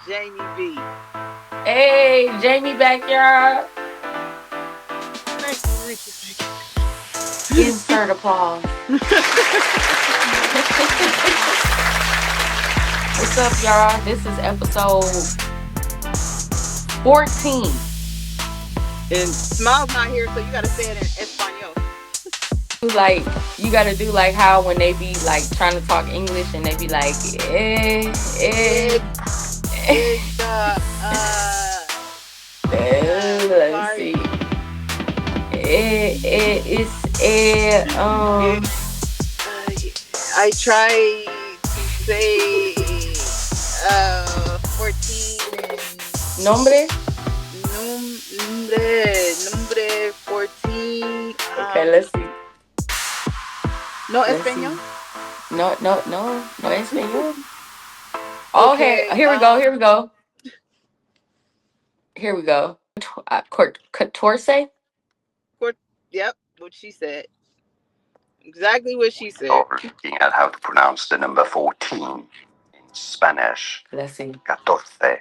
Jamie B. Hey, Jamie back, y'all. Insert applause. What's up, y'all? This is episode 14. And Smile's not here, so you gotta say it in Espanol. You gotta do like how when they be like trying to talk English and they be like, Eh, eh. Let's sorry. see. It's Eh, I try to say 14 nombre. number 14. Okay, let's see. No Let's Espanol? see. No español. Okay, Okay, here we go. Here we go. Here we go. Catorce. court, yep, what she said. Exactly what she said. Or looking at how to pronounce the number 14 in Spanish. Let's see. 14.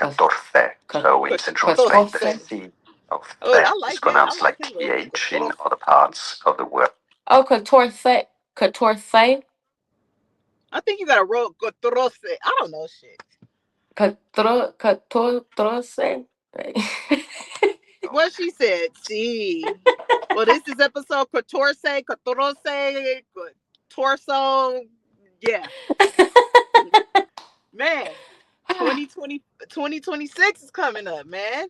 14. So in Central Spain, the Catorce. C of Oh, the I is like it. I pronounced like like his little TH in other parts of the word. Oh, catorce. Catorce. I think you got to roll cotroce. I don't know shit. Catorce. What she said. See. Well, this is episode catorce, torso. Yeah. Man, 2026 is coming up, man.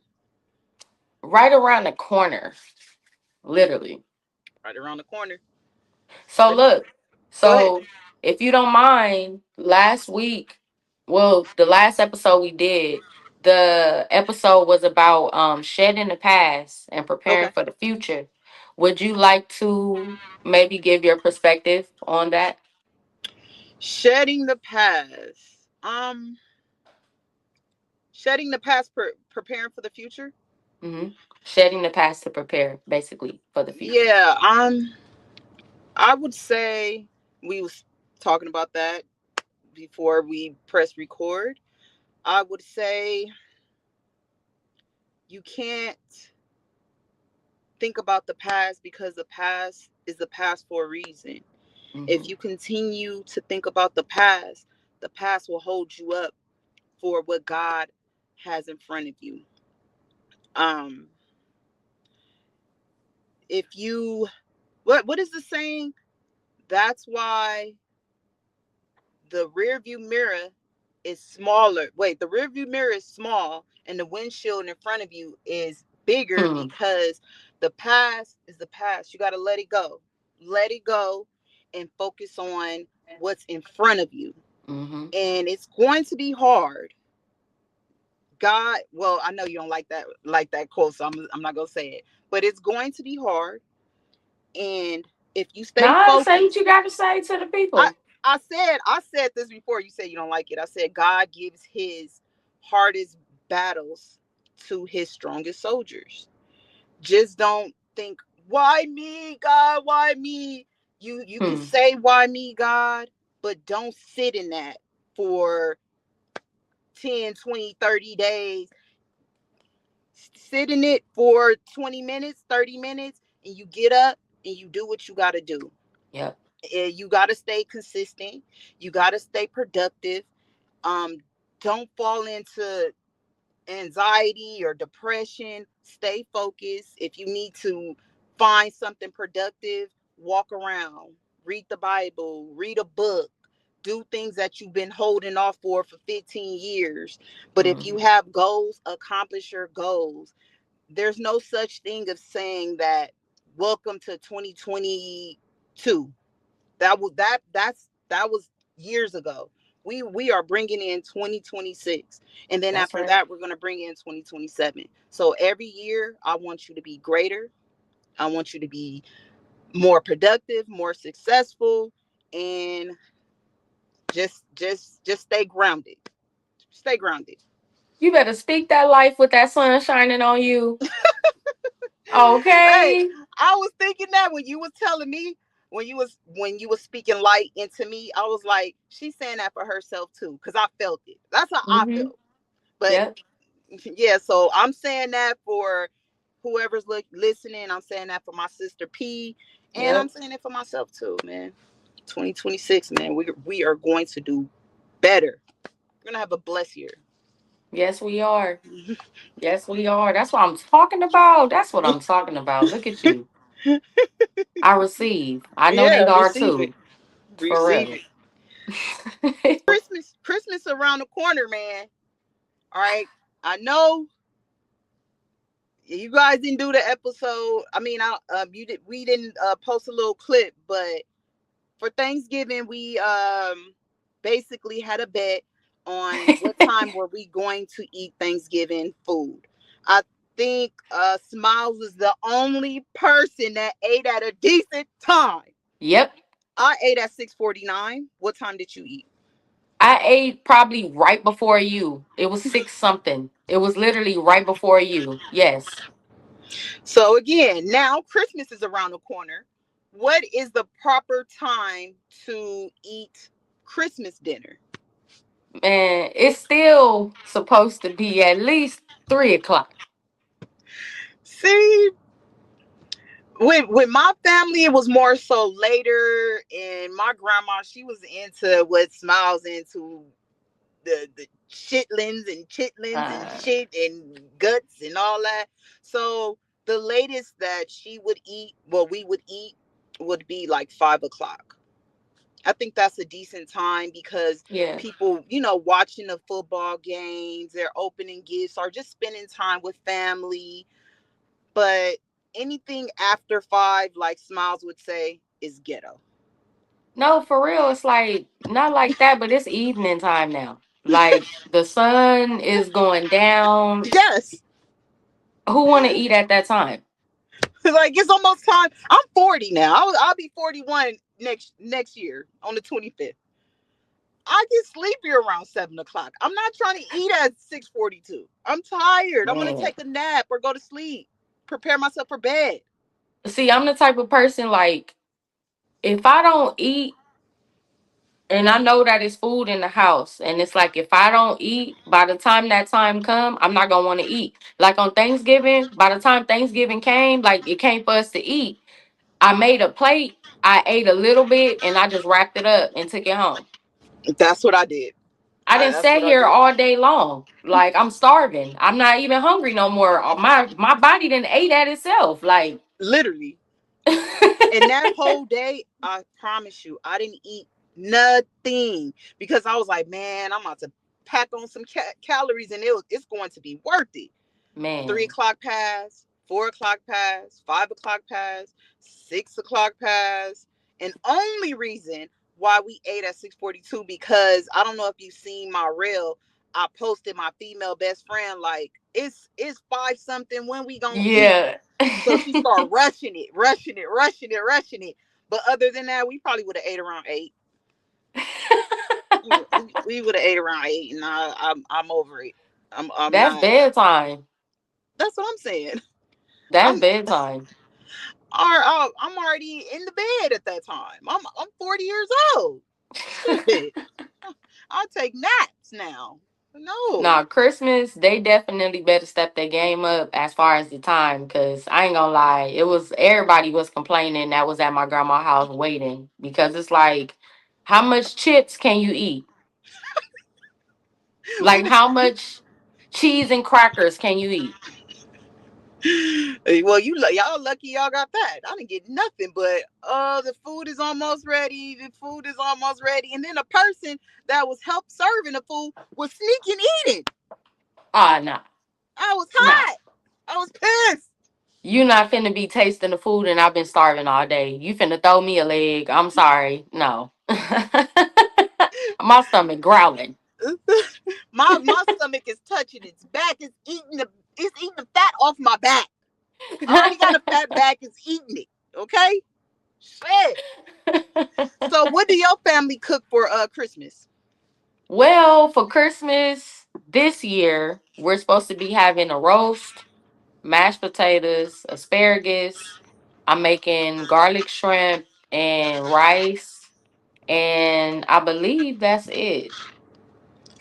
Right around the corner. Literally. Right around the corner. So Let's look, go ahead. so if you don't mind, last week, well, the last episode we did, the episode was about shedding the past and preparing Okay. for the future. Would you like to maybe give your perspective on that? Shedding the past. Shedding the past, preparing for the future. hmm Shedding the past to prepare, basically, for the future. Yeah. I would say we was talking about that before we press record. I would say you can't think about the past because the past is the past for a reason. hmm If you continue to think about the past will hold you up for what God has in front of you. Um, if you what is the saying? That's why the rear view mirror is smaller. Wait, the rear view mirror is small and the windshield in front of you is bigger hmm because the past is the past. You got to let it go. Let it go and focus on what's in front of you. hmm And it's going to be hard. God, well, I know you don't like that quote, so I'm not going to say it. But it's going to be hard and if you stay Nah, say what focused, you got to say to the I people. I said this before. You said you don't like it. I said God gives his hardest battles to his strongest soldiers. Just don't think, why me, God? Why me? You can Hmm. say why me, God, but don't sit in that for 10, 20, 30 days. Sit in it for 20 minutes, 30 minutes, and you get up and you do what you got to do. Yep. You got to stay consistent. You got to stay productive. um don't fall into anxiety or depression. Stay focused. If you need to find something productive, walk around, read the Bible, read a book, do things that you've been holding off for 15 years. But if you hmm have goals, accomplish your goals. There's no such thing of saying that welcome to 2022. That was years ago. We are bringing in 2026, and then That's after right. that we're going to bring in 2027. So every year I want you to be greater. I want you to be more productive, more successful, and just stay grounded. Stay grounded. You better speak that life with that sun shining on you. Hey, Okay. I was thinking that when you was telling me, when you was speaking light into me, I was like, she's saying that for herself too, because I felt it. That's how I hmm felt. But Yep. yeah, so I'm saying that for whoever's listening. I'm saying that for my sister P, and I'm Yep. saying it for myself too, man. 2026, man. We are going to do better. We're gonna have a blessed year. Yes, we are. Yes, we are. That's what I'm talking about. That's what I'm talking about. Look at you. I receive. I know they Yeah, are receive it. too. For Receive real. it. Christmas around the corner, man. All right. I know you guys didn't do the episode. I mean, you did. We didn't post a little clip, but for Thanksgiving, we basically had a bet on what time were we going to eat Thanksgiving food. I think Smiles was the only person that ate at a decent time. Yep. I ate at 6:49. What time did you eat? I ate probably right before you. It was six something. It was literally right before you. Yes. So again, now Christmas is around the corner. What is the proper time to eat Christmas dinner? Man, it's still supposed to be at least 3 o'clock. See, with my family, it was more so later, and my grandma, she was into what Smiles into, the shitlins and chitlins and Uh, shit and guts and all that. So the latest that she would eat, well, we would eat, would be like 5 o'clock. I think that's a decent time because yeah. people, watching the football games, they're opening gifts or just spending time with family. But anything after 5, like Smiles would say, is ghetto. No, for real. It's like not like that, but it's evening time now. Like the sun is going down. Yes. Who want to eat at that time? Like it's almost time. I'm 40 now. I'll be 41 next year on the 25th. I get sleepy around 7 o'clock. I'm not trying to eat at 6:42. I'm tired. I want to Man. take a nap or go to sleep. Prepare myself for bed. See, I'm the type of person like if I don't eat and I know that it's food in the house and it's like if I don't eat by the time that time come, I'm not gonna want to eat. Like on Thanksgiving, by the time Thanksgiving came, like it came for us to eat. I made a plate, I ate a little bit, and I just wrapped it up and took it home. That's what I did. I didn't That's sit what I here did. all day long. Like I'm starving. I'm not even hungry no more. My body didn't ate at itself. Like Literally. And that whole day, I promise you, I didn't eat nothing because I was like, man, I'm about to pack on some calories and it's going to be worth it. 3 man. o'clock pass, 4 o'clock pass, 5 o'clock pass, 6 o'clock pass. And only reason why we ate at 6:42 because I don't know if you've seen my reel. I posted my female best friend like it's 5 something. When we gonna eat? Yeah. So she started rushing it, rushing it, rushing it, rushing it. But other than that, we probably would have ate around 8. We would have ate around 8, and I'm over it. I'm That's not. bedtime. That's what I'm saying. That's I'm bedtime. I'm already in the bed at that time. I'm 40 years old. Shit, I take naps now. No, Nah, Christmas, they definitely better step their game up as far as the time, because I ain't gonna lie, it was everybody was complaining that was at my grandma's house waiting because it's like, how much chips can you eat? Like, how much cheese and crackers can you eat? well, y'all lucky y'all got that. I didn't get nothing, but the food is almost ready. The food is almost ready, and then a person that was help serving the food was sneaking eating. Ah, nah, I was nah. hot. I was pissed. You not finna be tasting the food and I've been starving all day. You finna throw me a leg. I'm sorry. No. My stomach growling. My stomach is touching its back. It's eating the fat off my back. I already got a fat back. It's eating it. Okay. Shit. So, what do your family cook for Christmas? Well, for Christmas this year, we're supposed to be having a roast, mashed potatoes, asparagus. I'm making garlic shrimp and rice. And I believe that's it.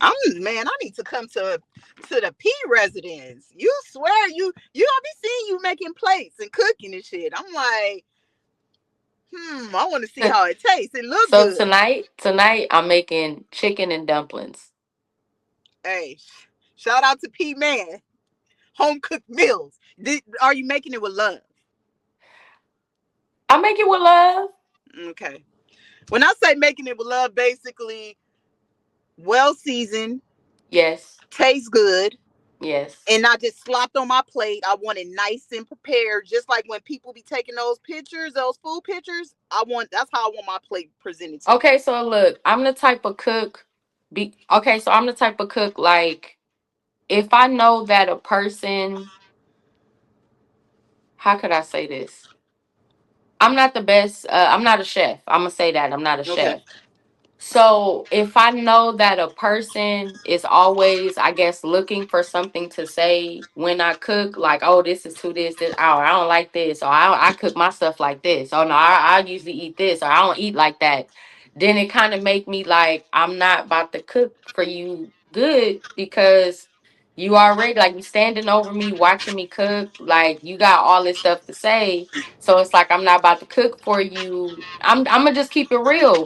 I'm man. I need to come to the P residence. You swear I be seeing you making plates and cooking and shit. I'm like, I want to see how it tastes. It look So good. tonight I'm making chicken and dumplings. Hey, shout out to P Man. Home cooked meals. Are you making it with love? I make it with love. Okay. When I say making it with love, basically well seasoned, Yes. tastes good, Yes. and not just slopped on my plate. I want it nice and prepared, just like when people be taking those pictures, those food pictures. That's how I want my plate presented to me. Okay, so look, I'm the type of cook so I'm the type of cook like if I know that a person, how could I say this? I'm not the best I'm not a chef. I'm going to say that I'm not a Okay. chef. So if I know that a person is always, I guess, looking for something to say when I cook, like, oh, this is too this, oh, I don't like this, or I cook my stuff like this, oh no, I usually eat this, or I don't eat like that, then it kind of make me like I'm not about to cook for you good because you already like you standing over me watching me cook, like you got all this stuff to say. So it's like I'm not about to cook for you. I'm gonna just keep it real.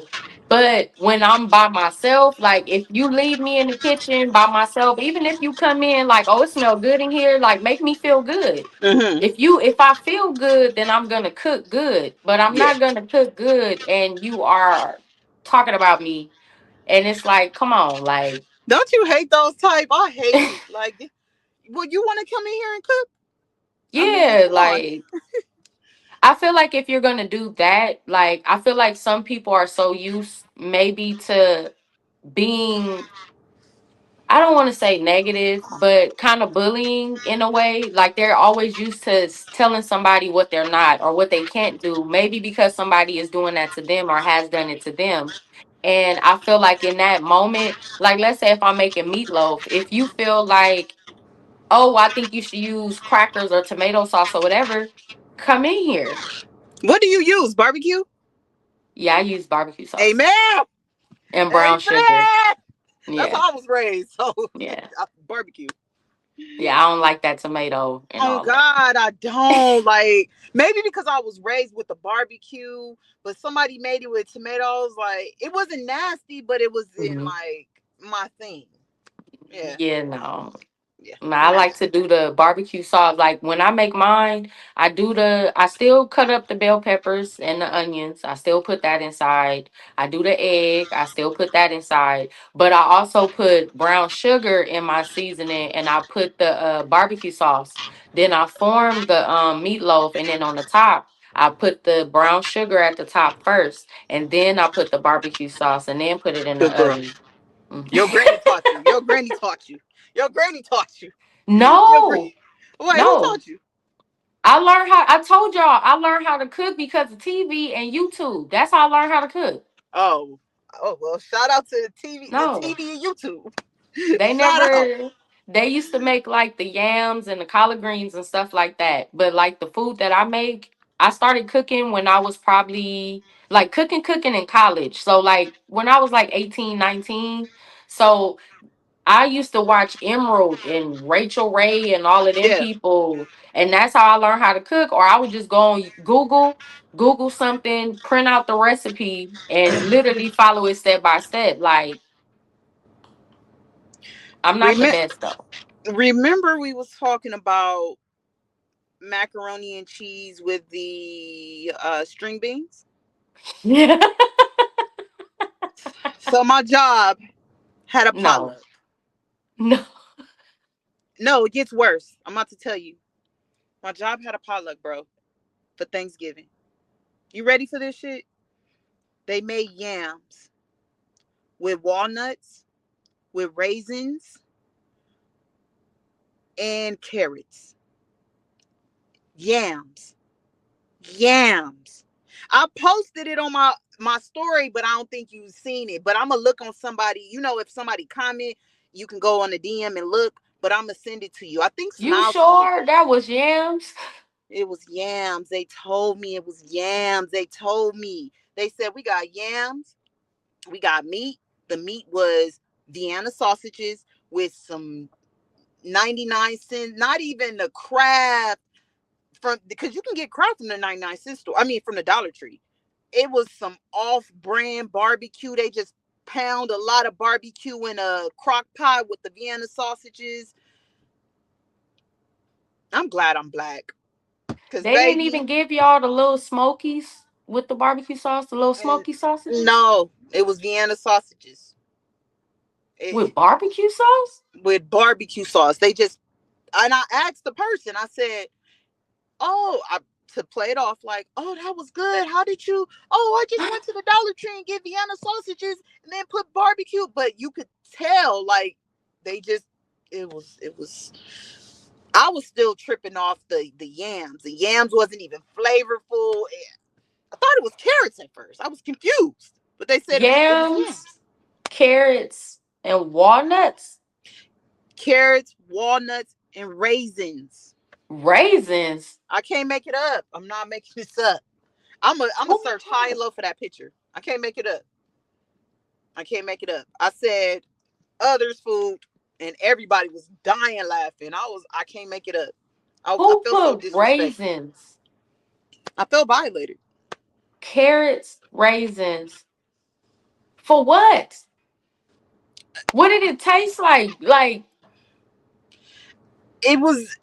But when I'm by myself, like if you leave me in the kitchen by myself, even if you come in like, oh, it smells good in here, like make me feel good. Mm-hmm. If I feel good, then I'm gonna cook good. But I'm Yeah. not gonna cook good and you are talking about me. And it's like, come on, like, Don't you hate those type? I hate it. Like, would you want to come in here and cook? I mean, yeah, come on. like I feel like if you're gonna do that, like I feel like some people are so used maybe to being, I don't want to say negative, but kind of bullying in a way. Like they're always used to telling somebody what they're not or what they can't do, maybe because somebody is doing that to them or has done it to them. And I feel like in that moment, like let's say if I'm making meatloaf, if you feel like, oh, I think you should use crackers or tomato sauce or whatever, come in here. What do you use? Barbecue? Yeah, I use barbecue sauce Amen. and brown sugar. Amen. That's Yeah, how I was raised. So yeah, barbecue. yeah. I don't like that tomato and Oh all that. God, I don't like. Maybe because I was raised with the barbecue, but somebody made it with tomatoes. Like it wasn't nasty, but it wasn't Mhm. like my thing. Yeah, Yeah, no. yeah. No, I I'm like actually to do the barbecue sauce. Like when I make mine, I still cut up the bell peppers and the onions. I still put that inside. I do the egg. I still put that inside. But I also put brown sugar in my seasoning and I put the barbecue sauce. Then I form the meatloaf and then on the top, I put the brown sugar at the top first. And then I put the barbecue sauce and then put it in good the girl. oven. Mhm. Your granny taught you. Your granny taught you. Your granny taught you. Your gra- No, Wait, who no. taught you? I told y'all I learned how to cook because of TV and YouTube. That's how I learned how to cook. Oh, oh well. Shout out to the No, TV and YouTube. they Shout out. never, they used to make like the yams and the collard greens and stuff like that. But like the food that I make, I started cooking when I was probably like cooking in college. So like when I was like 18, 19. So I used to watch Emerald and Rachel Ray and all of them Yeah. people, and that's how I learned how to cook. Or I would just go on Google something, print out the recipe, and literally follow it step by step. Like I'm not the Remember, best though. remember we was talking about macaroni and cheese with the string beans. Yeah. So my job had a No. potluck. No. No, it gets worse. I'm about to tell you. My job had a potluck, bro, for Thanksgiving. You ready for this shit? They made yams with walnuts, with raisins, and carrots. Yams. Yams. I posted it on my story, but I don't think you've seen it. But I'm gonna look on somebody. If somebody comment, you can go on the DM and look. But I'm gonna send it to you. I think You Smile sent it. sure that was yams? It was yams. They told me it was yams. They told me. They said we got yams. We got meat. The meat was Vienna sausages with some 99 cent, not even the crab from, because you can get crab from the 99 cent store. I mean, from the Dollar Tree. It was some off-brand barbecue. They just pound a lot of barbecue in a crock pot with the Vienna sausages. I'm glad I'm black, cause They didn't even baby, give y'all the little smokies with the barbecue sauce, the little and smoky sausages no, it was Vienna sausages. with It, barbecue sauce. with barbecue sauce. They just, and I asked the person. I said, "Oh, to play it off like, oh, that was good. How did you? Oh, I just went to the Dollar Tree and get Vienna sausages and then put barbecue." But you could tell, like, they just, it was. I was still tripping off the yams. The yams wasn't even flavorful. I thought it was carrots at first. I was confused, but they said it was Yams, yams. carrots, and walnuts, Carrots, walnuts, and raisins. raisins. I can't make it up. I'm not making this up. I'm a Who- search high and low for that picture. I can't make it up. I can't make it up. I said others food, and everybody was dying laughing. I can't make it up. I Who felt so put disrespected. raisins, I felt violated. carrots, raisins for what? What did it taste like? Like, It was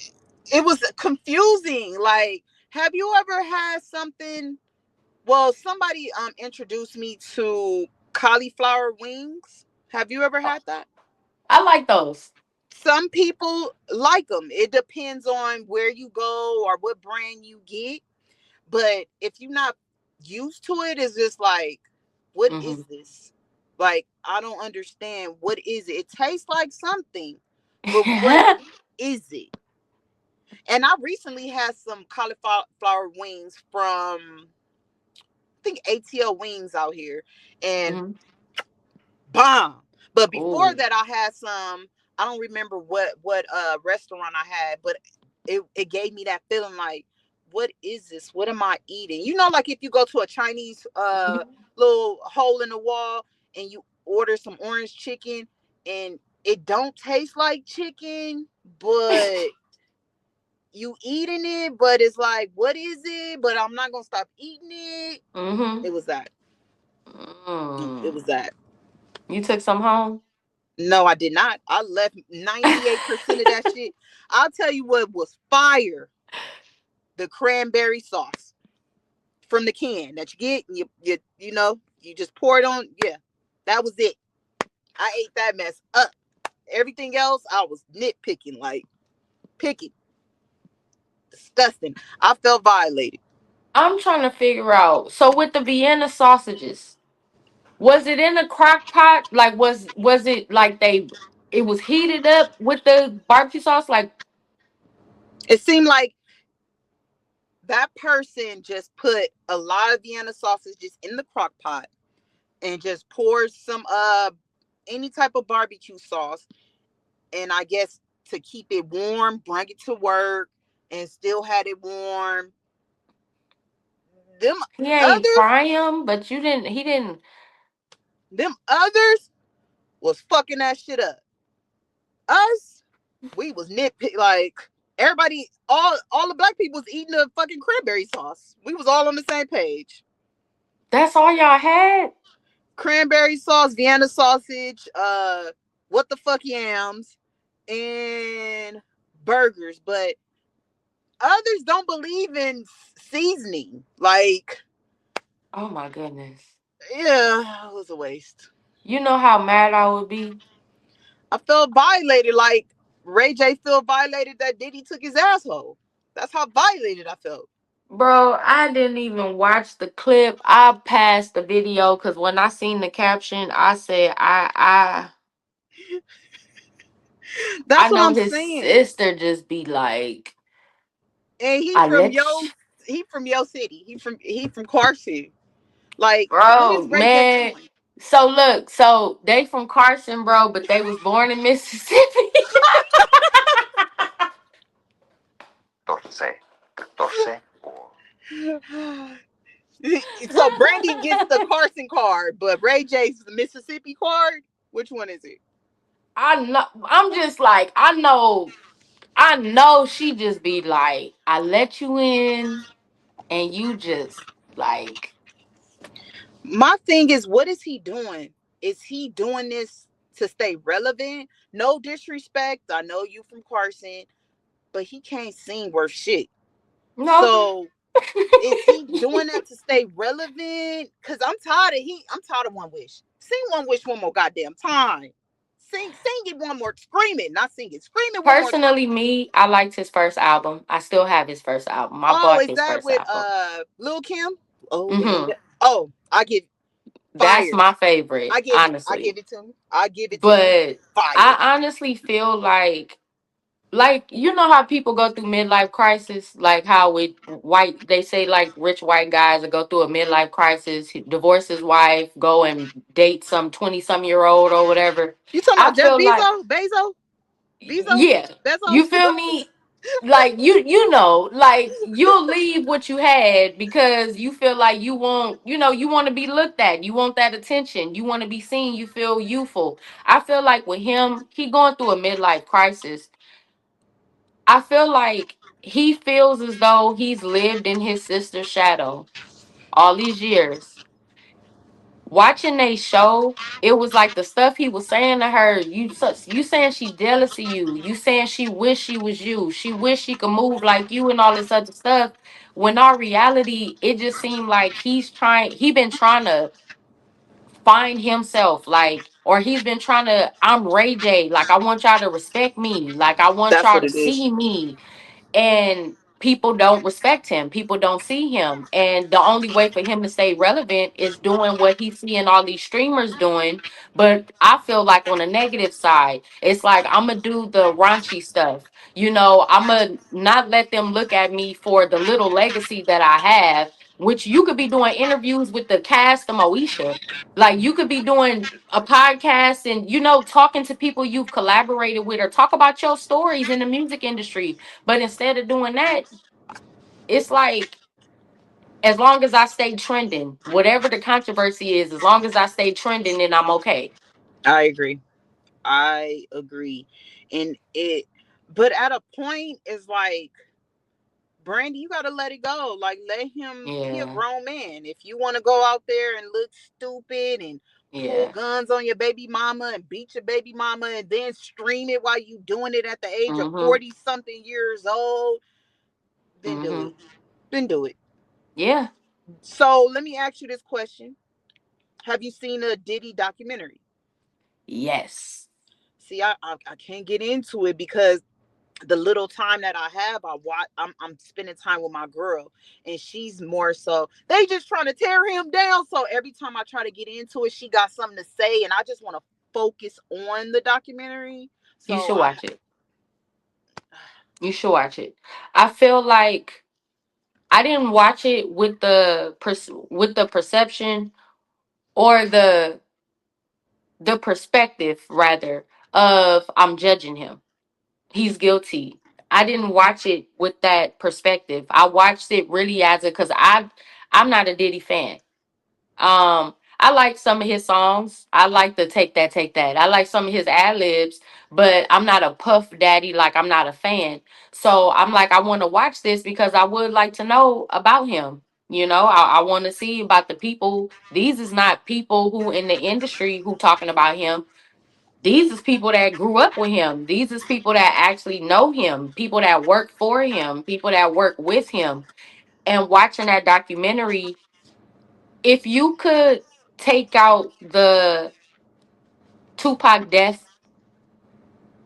it was confusing. Like, have you ever had something? Well, somebody introduced me to cauliflower wings. Have you ever had that? I like those. Some people like them. It depends on where you go or what brand you get. But if you're not used to it, it's just like, what Hmm. is this? Like, I don't understand. What is it? It tastes like something, but what is it? And I recently had some cauliflower wings from, I think, ATL Wings out here, and Hmm. bomb. But before Oh. that, I had some. I don't remember what restaurant I had, but it gave me that feeling like, what is this? What am I eating? You know, like if you go to a Chinese little hole in the wall and you order some orange chicken and it don't taste like chicken, but you eating it, but it's like, what is it? But I'm not gonna stop eating it. Hmm. It was that. It Mm. was that. You took some home? No, I did not. I left 98% of that shit. I'll tell you what was fire: the cranberry sauce from the can that you get. And you just pour it on. Yeah, that was it. I ate that mess up. Everything else, I was nitpicking, like picking, disgusting. I felt violated. I'm trying to figure out. So with the Vienna sausages, was it in a crock pot? Like was it like it was heated up with the barbecue sauce? Like, It seemed like that person just put a lot of Vienna sausages in the crock pot and just poured some any type of barbecue sauce, and I guess to keep it warm, bring it to work and still had it warm. Them he ain't others, fry them, but you didn't. He didn't. them others was fucking that shit up. Us, we was nitpick, like everybody, all the black people was eating the fucking cranberry sauce. We was all on the same page. That's all y'all had. Cranberry sauce, Vienna sausage, what the fuck yams, and burgers. But others don't believe in seasoning. Like, Oh my goodness. yeah, it was a waste. You know how mad I would be, I felt violated. Like Ray J felt violated that Diddy took his asshole. That's how violated I felt. bro. I didn't even watch the clip. I passed the video because when I seen the caption, I said, I That's what know I'm his saying. sister just be like, And he I from let yo, you. he from yo city. He from Carson. Like, what Bro, is Ray J man. doing? So look, so they from Carson, bro, but they was born in Mississippi. 14, 14 or So Brandy gets the Carson card, but Ray J's the Mississippi card. Which one is it? I know. I'm just like, I know she just be like, I let you in and you just like, My thing is, what is he doing? Is he doing this to stay relevant? No disrespect. I know you from Carson, but he can't sing worth shit. no. So is he doing that to stay relevant? Cause I'm tired of One Wish. Sing One Wish one more goddamn time. Sing it one more. Scream it, not sing it. Scream it one more time. Personally, me, I liked his first album. I still have his first album. I Oh, bought is his that first with album. Lil Kim? Oh, wait. Hmm. Oh, I give That's fire. my favorite, I honestly. give it to him. I give it to him. But Fire. I honestly feel like you know how people go through midlife crisis, like how with white they say like rich white guys that go through a midlife crisis, he divorce his wife, go and date some 20-some-year-old or whatever. You talking I about Jeff feel like, Bezos? Bezos? yeah, Bezos? you feel me? Like you know, like you'll leave what you had because you feel like you want to be looked at, you want that attention, you want to be seen, you feel youthful. I feel like with him, he going through a midlife crisis. I feel like he feels as though he's lived in his sister's shadow all these years. Watching they show, it was like the stuff he was saying to her. You saying she jealous of you. You saying she wish she was you. She wish she could move like you and all this other stuff. When our reality, it just seemed like he been trying to find himself, like, or he's been trying to, I'm Ray J, like I want y'all to respect me, like I want That's y'all what to it is. see me, and people don't respect him, people don't see him, and the only way for him to stay relevant is doing what he's seeing all these streamers doing. But I feel like on the negative side, it's like I'm gonna do the raunchy stuff, I'm gonna not let them look at me for the little legacy that I have, which you could be doing interviews with the cast of Moesha, like you could be doing a podcast and talking to people you've collaborated with, or talk about your stories in the music industry. But instead of doing that, it's like, as long as I stay trending, whatever the controversy is, as long as I stay trending, then I'm okay. I agree. I agree. And but at a point, it's like, Brandy, you gotta let it go. Like, let him. He a Yeah, grown man. If you want to go out there and look stupid and pull yeah. guns on your baby mama and beat your baby mama and then stream it while you doing it at the age of Mm-hmm. 40 something years old, then do Mm-hmm. it. Then do it. Yeah. So let me ask you this question: have you seen a Diddy documentary? Yes. See, I can't get into it because the little time that I have, I'm spending time with my girl, and she's more so they just trying to tear him down. So every time I try to get into it, she got something to say, and I just want to focus on the documentary. You So should I watch it. You should watch it. I feel like I didn't watch it with with the perception, or the perspective rather, of I'm judging him, he's guilty. I didn't watch it with that perspective. I watched it really as a, because I'm not a Diddy fan. I like some of his songs. I like the take that. I like some of his ad libs, but I'm not a Puff Daddy. Like, I'm not a fan. So I'm like, I want to watch this because I would like to know about him. I want to see about the people. These is not people who in the industry who talking about him. These is people that grew up with him. These is people that actually know him. People that work for him. People that work with him. And watching that documentary, if you could take out the Tupac death,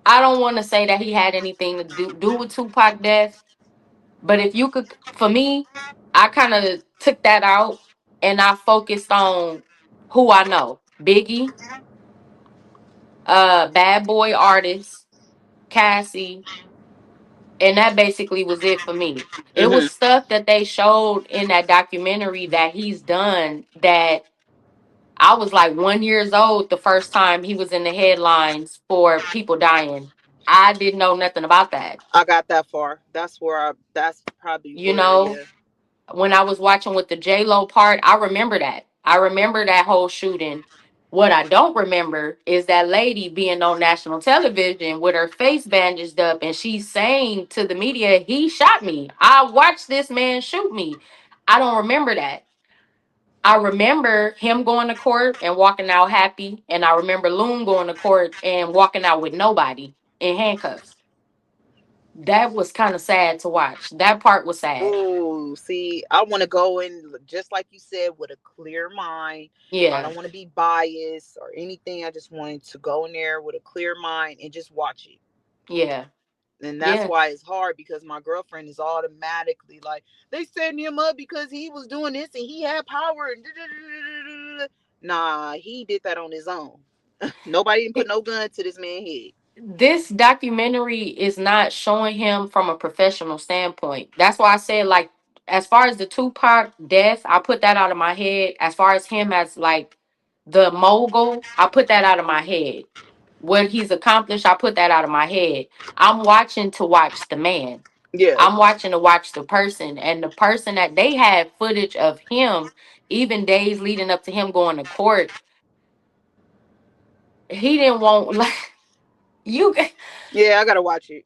I don't want to say that he had anything to do with Tupac death, but if you could, for me, I kind of took that out and I focused on who I know. Biggie, Bad Boy Artist, Cassie, and that basically was it for me. It hmm was stuff that they showed in that documentary that he's done that I was like 1 years old the first time he was in the headlines for people dying. I didn't know nothing about that. I got that far. That's where I. That's probably You where. know, Yeah. when I was watching with the J Lo part, I remember that. I remember that whole shooting. What I don't remember is that lady being on national television with her face bandaged up and she's saying to the media, he shot me. I watched this man shoot me. I don't remember that. I remember him going to court and walking out happy. And I remember Loon going to court and walking out with nobody in handcuffs. That was kind of sad to watch. That part was sad. Oh, see, I want to go in just like you said with a clear mind. I Yeah. don't want to be biased or anything. I just wanted to go in there with a clear mind and just watch it. Yeah. And that's Yeah. why it's hard because my girlfriend is automatically like, they setting him up because he was doing this and he had power. And nah, he did that on his own. Nobody didn't put no gun to this man's head. This documentary is not showing him from a professional standpoint. That's why I said, like, as far as the Tupac death, I put that out of my head. As far as him as like the mogul, I put that out of my head. What he's accomplished, I put that out of my head. I'm watching to watch the man. Yeah. I'm watching to watch the person. And the person that they had footage of him, even days leading up to him going to court, he didn't want like you. Yeah, I gotta watch it.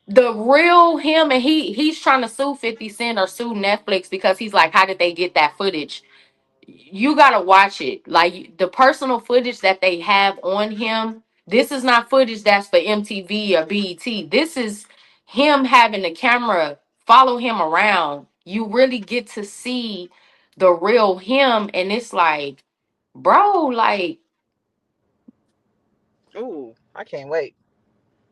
The real him, and he's trying to sue 50 Cent or sue Netflix because he's like, how did they get that footage? You gotta watch it. Like the personal footage that they have on him, this is not footage that's for MTV or BET. This is him having the camera follow him around. You really get to see the real him, and it's like, bro, like Ooh, I can't wait.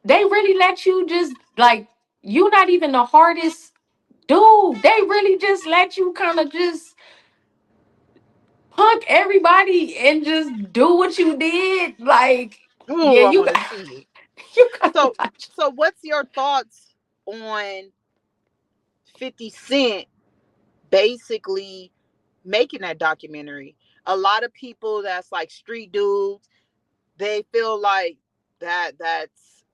they really let you just like you not even the hardest dude, they really just let you kind of just punk everybody and just do what you did. Like, yeah, Ooh, I want to see it. you gotta So, watch. so what's your thoughts on 50 Cent basically making that documentary? A lot of people that's like street dudes, they feel like that's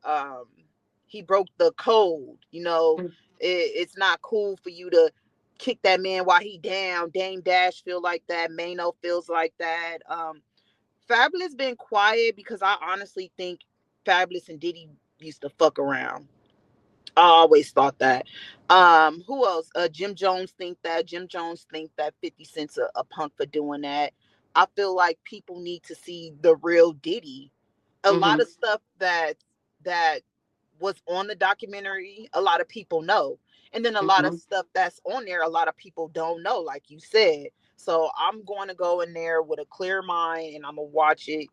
he broke the code, it's not cool for you to kick that man while he down. Dame Dash feel like that, Mano feels like that. Fabulous been quiet because I honestly think Fabulous and Diddy used to fuck around. I always thought that. Who else? Jim Jones think that. Jim Jones think that 50 Cent's a punk for doing that. I feel like people need to see the real Diddy. A lot Mm-hmm. of stuff that was on the documentary, a lot of people know. And then a lot of Mm-hmm. stuff that's on there, a lot of people don't know, like you said. So I'm going to go in there with a clear mind and I'm going to watch it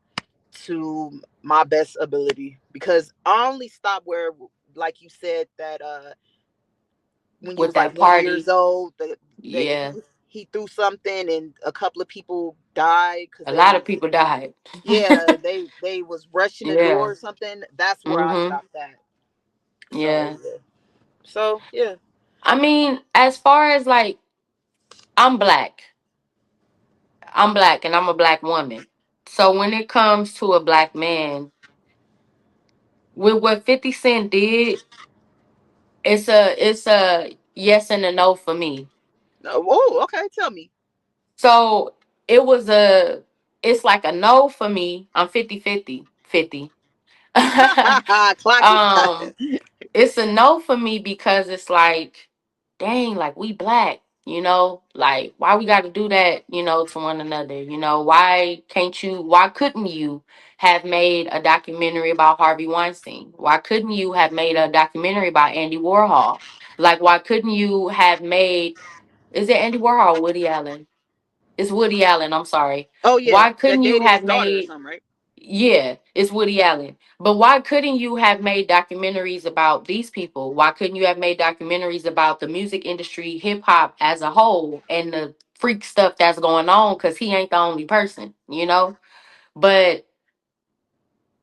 to my best ability because I only stopped where, like you said, that when you With was like that 1 years party, old, yeah, he threw something and a couple of people died because a lot of they, people died. yeah, they was rushing the door Yeah. or something. That's where I Mm-hmm. stopped at. So Yeah. yeah, so yeah. I mean, as far as like, I'm black. I'm black and I'm a black woman. So when it comes to a black man, with what 50 Cent did, it's a yes and a no for me. Oh, okay. Tell me. So it was a it's like a no for me. I'm 50-50. Clock it. um it's a no for me because it's like, dang, like we black, like why we gotta do that, to one another, why couldn't you have made a documentary about Harvey Weinstein? Why couldn't you have made a documentary about Andy Warhol? Like why couldn't you have made, is it Andy Warhol or Woody Allen? It's Woody Allen, I'm sorry. Oh yeah, Why that couldn't you dated his have daughter or made, something, right? yeah, it's Woody Allen. But why couldn't you have made documentaries about these people? Why couldn't you have made documentaries about the music industry, hip hop as a whole, and the freak stuff that's going on? Because he ain't the only person. But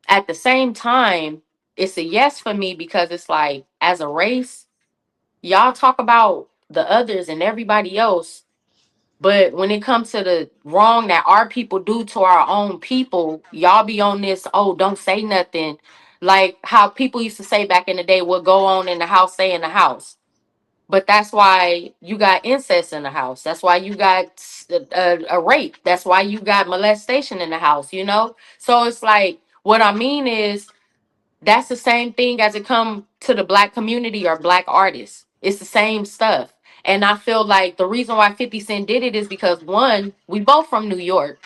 at the same time, it's a yes for me because it's like, as a race, y'all talk about the others and everybody else. But when it comes to the wrong that our people do to our own people, y'all be on this, oh, don't say nothing. Like how people used to say back in the day, what go on in the house, stay in the house. But that's why you got incest in the house. That's why you got a rape. That's why you got molestation in the house, you know? So it's like, what I mean is, that's the same thing as it come to the black community or black artists. It's the same stuff. And I feel like the reason why 50 Cent did it is because, one, we both from New York.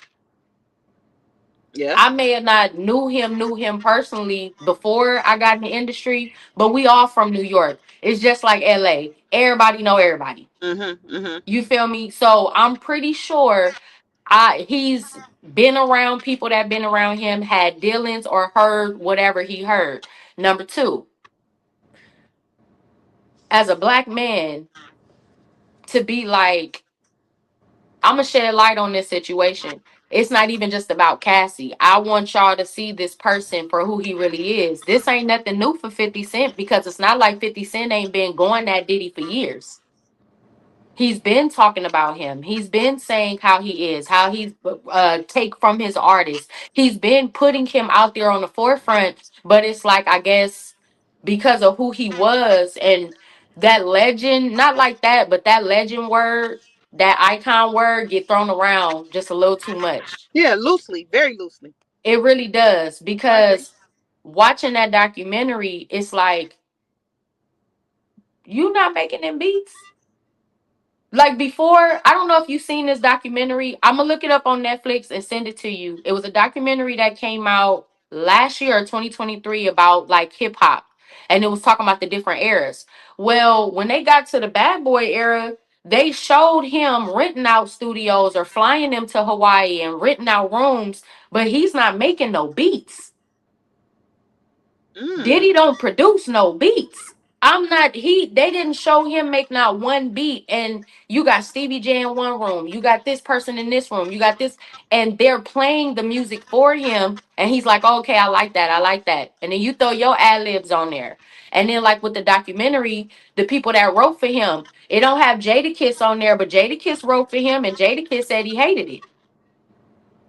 Yeah. I may have not knew him personally before I got in the industry, but we all from New York. It's just like LA. Everybody know everybody. Mhm. Mhm. You feel me? So I'm pretty sure he's been around people that been around him, had dealings or heard whatever he heard. Number two, as a black man, to be like, I'm gonna shed light on this situation. It's not even just about Cassie. I want y'all to see this person for who he really is. This ain't nothing new for 50 Cent, because it's not like 50 Cent ain't been going at Diddy for years. He's been talking about him. He's been saying how he is, how he's take from his artists. He's been putting him out there on the forefront. But it's like, I guess, because of who he was and that legend, not like that, but that legend word, that icon word get thrown around just a little too much. Yeah, loosely, very loosely. It really does, I agree. because watching that documentary, it's like, you not making them beats. Like before, I don't know if you've seen this documentary. I'm gonna look it up on Netflix and send it to you. It was a documentary that came out last year, 2023, about like hip hop, and it was talking about the different eras. Well, when they got to the Bad Boy era, they showed him renting out studios or flying them to Hawaii and renting out rooms, but he's not making no beats. Mm. Diddy don't produce no beats. I'm not they didn't show him make not one beat. And you got Stevie J in one room, you got this person in this room, you got this, and they're playing the music for him, and he's like, okay, I like that, I like that. And then you throw your ad libs on there. And then, like with the documentary, the people that wrote for him, it don't have Jadakiss on there, but Jadakiss wrote for him, and Jadakiss said he hated it.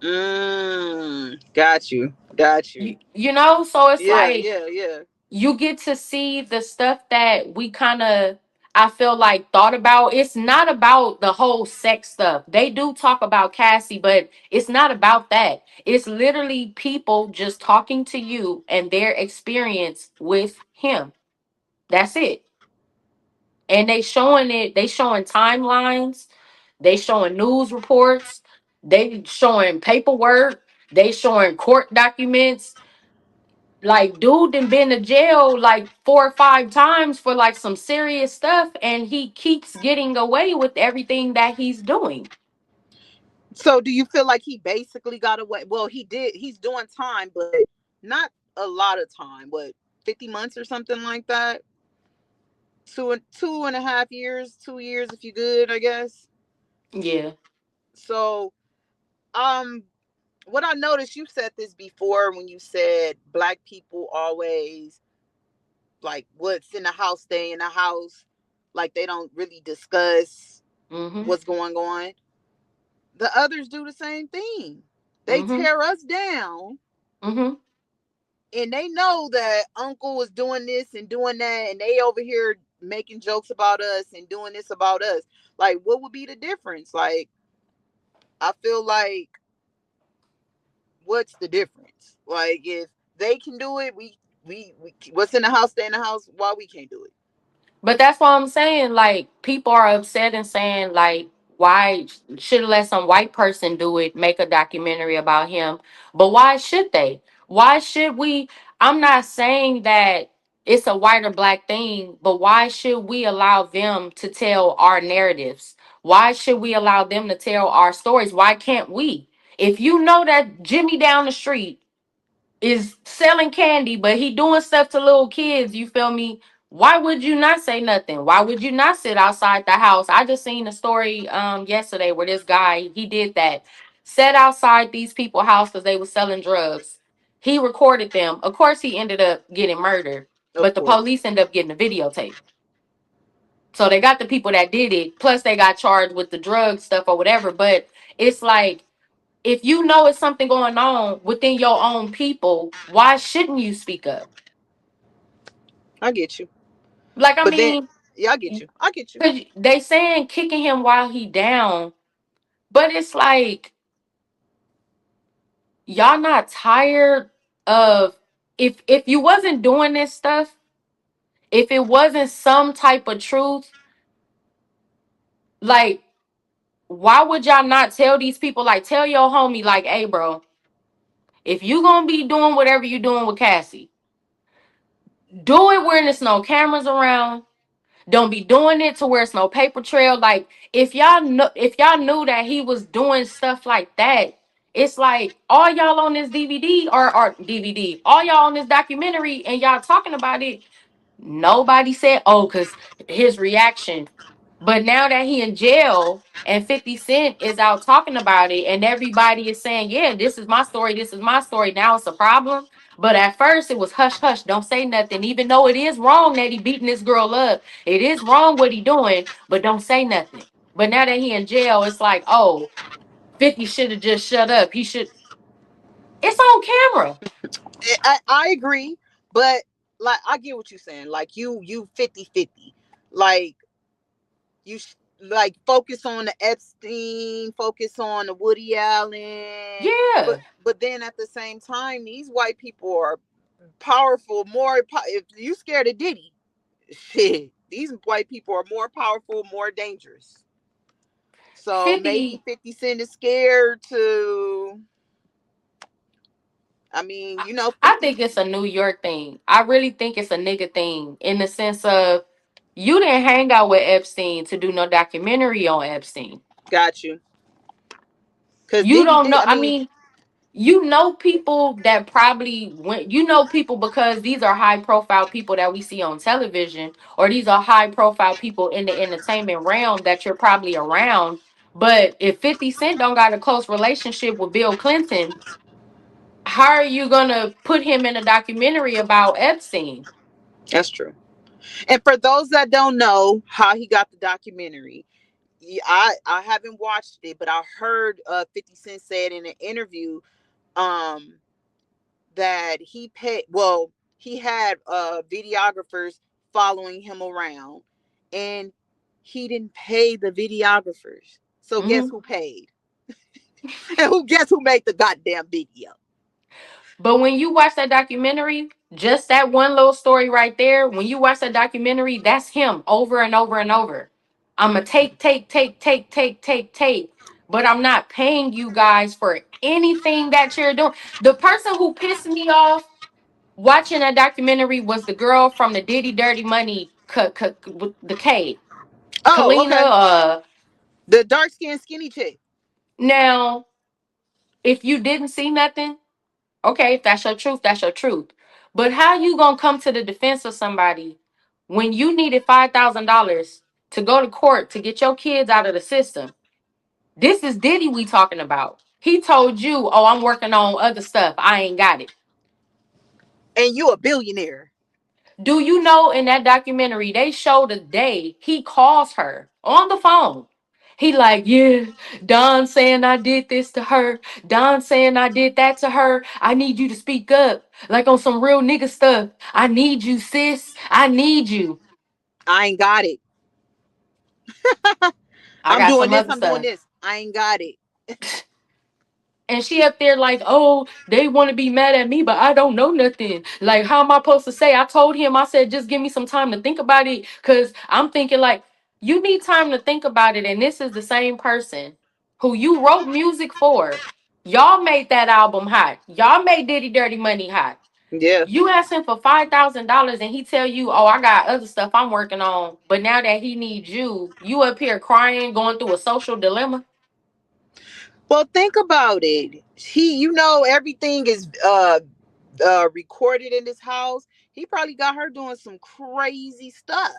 Mm. Got you. Got you. You know, so it's Yeah, like, yeah, yeah. you get to see the stuff that we kind of, I feel like, thought about. It's not about the whole sex stuff. They do talk about Cassie, but it's not about that. It's literally people just talking to you and their experience with him. That's it. And they showing timelines, they showing news reports, they showing paperwork, they showing court documents. Like, dude done been to jail like 4 or 5 times for like some serious stuff, and he keeps getting away with everything that he's doing. So, do you feel like he basically got away? Well, he did. He's doing time, but not a lot of time. What, 50 months or something like that? Two and a half years, 2 years if you good, I guess. Yeah. So, um, what I noticed, you said this before when you said black people always like what's in the house stay in the house, like they don't really discuss Mm-hmm. what's going on. The others do the same thing. They Mm-hmm. tear us down, Mm-hmm. and they know that uncle was doing this and doing that, and they over here making jokes about us and doing this about us. Like, what would be the difference? Like, I feel like, what's the difference? Like, if they can do it, we what's in the house stay in the house, why we can't do it? But that's what I'm saying. Like, people are upset and saying, like, why should have let some white person do it, make a documentary about him? But why should they? Why should we? I'm not saying that it's a white or black thing, but why should we allow them to tell our narratives? Why should we allow them to tell our stories? Why can't we? If you know that Jimmy down the street is selling candy, but he doing stuff to little kids, you feel me? Why would you not say nothing? Why would you not sit outside the house? I just seen a story yesterday where this guy, he did that. Sat outside these people's house because they were selling drugs. He recorded them. Of course, he ended up getting murdered, Of but the course. police ended up getting a videotape. So they got the people that did it. Plus, they got charged with the drug stuff or whatever. But it's like, if you know it's something going on within your own people, why shouldn't you speak up? I get you. Like, I But then, mean, Yeah, I get you. I get you. Cause they saying kicking him while he down, but it's like y'all not tired of if you wasn't doing this stuff, if it wasn't some type of truth, like why would y'all not tell these people, like tell your homie, like, hey bro, if you gonna be doing whatever you doing with Cassie, do it when there's no cameras around. Don't be doing it to where it's no paper trail. Like if y'all knew that he was doing stuff like that, it's like all y'all on this DVD or DVD, all y'all on this documentary and y'all talking about it. Nobody said, oh, because his reaction. But now that he in jail and 50 Cent is out talking about it and everybody is saying, yeah, this is my story, this is my story. Now it's a problem. But at first it was hush hush, don't say nothing. Even though it is wrong that he beating this girl up, it is wrong what he doing, but don't say nothing. But now that he in jail, it's like, oh, 50 should have just shut up. He should. It's on camera. I agree, but like I get what you're saying. Like you 50-50. Like like focus on the Epstein, focus on the Woody Allen, but Yeah. then at the same time, these white people are powerful. If you scared of Diddy, shit, these white people are more powerful, more dangerous. So maybe 50. 50 Cent is scared to. I mean, I 50 think it's a New York thing. I really think it's a nigga thing in the sense of you didn't hang out with Epstein to do no documentary on Epstein. got you. Because You Diddy don't did. know. I I mean, mean, you know people that probably went, you know people because these are high profile people that we see on television, or these are high profile people in the entertainment realm that you're probably around. But if 50 Cent don't got a close relationship with Bill Clinton, how are you gonna put him in a documentary about Epstein? that's true. And for those that don't know how he got the documentary, I haven't watched it, but I heard 50 Cent said in an interview um that he paid. Well, he had videographers following him around, and he didn't pay the videographers. So guess Mm-hmm. who paid? And who guess who made the goddamn video? But when you watch that documentary, just that one little story right there, when you watch that documentary, that's him over and over and over. I'm going to take. But I'm not paying you guys for anything that you're doing. The person who pissed me off watching that documentary was the girl from the Diddy Dirty Money, with the K. Oh, Kalina. okay. The dark skinned skinny chick. Now, if you didn't see nothing, okay, if that's your truth, that's your truth. But how you gonna come to the defense of somebody when you needed $5,000 to go to court to get your kids out of the system? This is Diddy we talking about. He told you, "Oh, I'm working on other stuff. I ain't got it." And you a billionaire. Do you know in that documentary they showed the day he calls her on the phone? He like, yeah, Don saying I did this to her. Don saying I did that to her. I need you to speak up. Like on some real nigga stuff. I need you, sis. I need you. I ain't got it. I I'm got doing some this. other I'm doing stuff. this. I ain't got it. And she up there like, oh, they want to be mad at me, but I don't know nothing. Like, how am I supposed to say? I told him, I said, just give me some time to think about it. Because I'm thinking, like, you need time to think about it. And this is the same person who you wrote music for. Y'all made that album hot. Y'all made Diddy Dirty Money hot. Yeah. You asked him for $5,000 and he tell you, oh, I got other stuff I'm working on. But now that he needs you, you up here crying, going through a social dilemma. Well, think about it. Everything is recorded in this house. He probably got her doing some crazy stuff.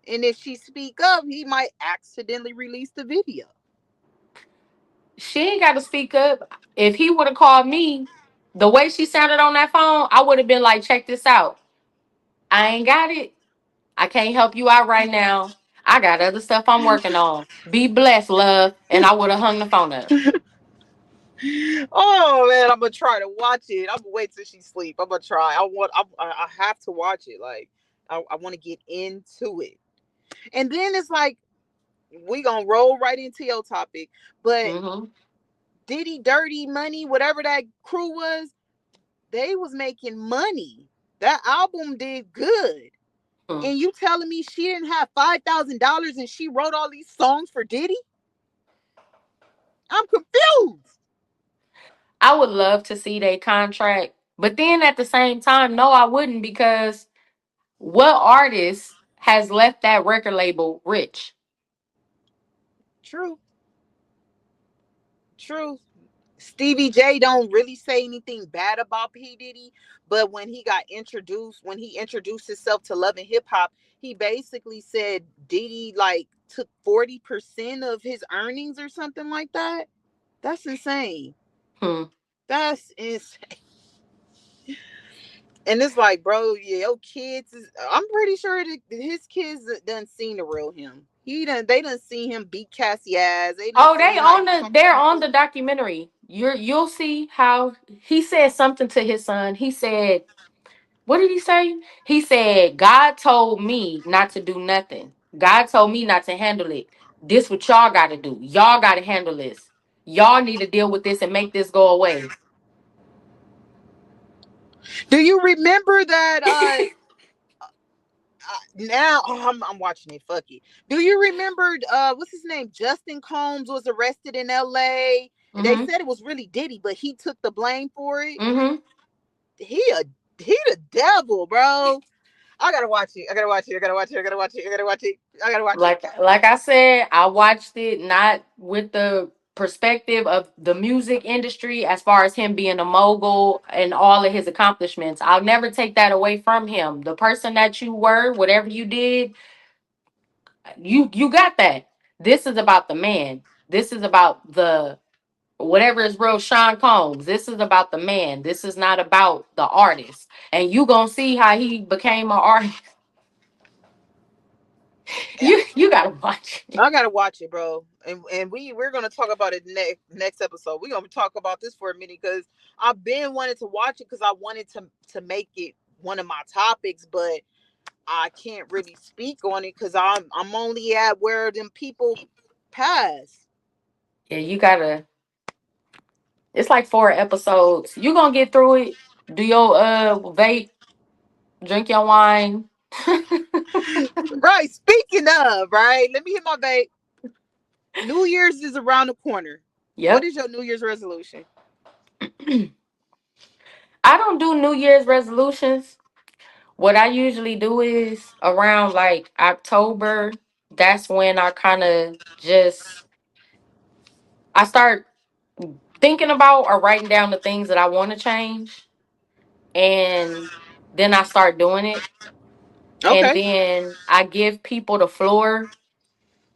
And if she speak up, he might accidentally release the video. She ain't got to speak up. If he would have called me, the way she sounded on that phone, I would have been like, check this out. I ain't got it. I can't help you out right now. I got other stuff I'm working on. Be blessed, love. And I would have hung the phone up. Oh man, I'm gonna try to watch it. I'm gonna wait till she sleep. I'm gonna try. I have to watch it. Like I want to get into it. And then it's like, we gonna roll right into your topic. But Mm-hmm. Diddy Dirty Money, whatever that crew was, they was making money. That album did good. Hmm. And you telling me she didn't have $5,000 and she wrote all these songs for Diddy? I'm confused. I would love to see their contract, but then at the same time, no, I wouldn't, because what artist has left that record label rich? True, true. Stevie J don't really say anything bad about P Diddy, but when he introduced himself to Love and Hip Hop, he basically said Diddy like took 40% of his earnings or something like that. That's insane. Hmm. That's insane. And it's like, bro, yeah, your kids is, I'm pretty sure that his kids done seen the real him. They done seen him beat Cassie ass. They done Oh, seen how he talk to they're on people. the documentary. You'll see how he said something to his son. He said, what did he say? He said, God told me not to do nothing. God told me not to handle it. This what y'all gotta do. Y'all gotta handle this. Y'all need to deal with this and make this go away. Do you remember that now I'm watching it. Fuck it. Do you remember what's his name? Justin Combs was arrested in L.A. They Mm-hmm. said it was really Diddy, but he took the blame for it. Mm-hmm. He a he the devil, bro. I gotta watch it. I gotta watch it. I gotta watch it. I gotta watch it. I gotta watch it. I gotta watch it. Like I said, I watched it not with the perspective of the music industry as far as him being a mogul and all of his accomplishments. I'll never take that away from him. The person that you were, whatever you did, you got that. This is about the man. This is about the whatever is real Sean Combs. This is about the man. This is not about the artist. And you gonna see how he became an artist. You gotta watch it. I gotta watch it, bro. And we're gonna talk about it next episode. We're gonna talk about this for a minute because I've been wanting to watch it because I wanted to make it one of my topics, but I can't really speak on it because I'm only at where them people pass. Yeah, you gotta. It's like 4 episodes. You gonna get through it. Do your vape, drink your wine. Right. Speaking of, right, let me hit my vape. New Year's is around the corner. What Yep. is your New Year's resolution? I don't do New Year's resolutions. What I usually do is around like October. That's when I kind of just I start thinking about or writing down the things that I want to change, and then I start doing it, and Okay. then I give people the floor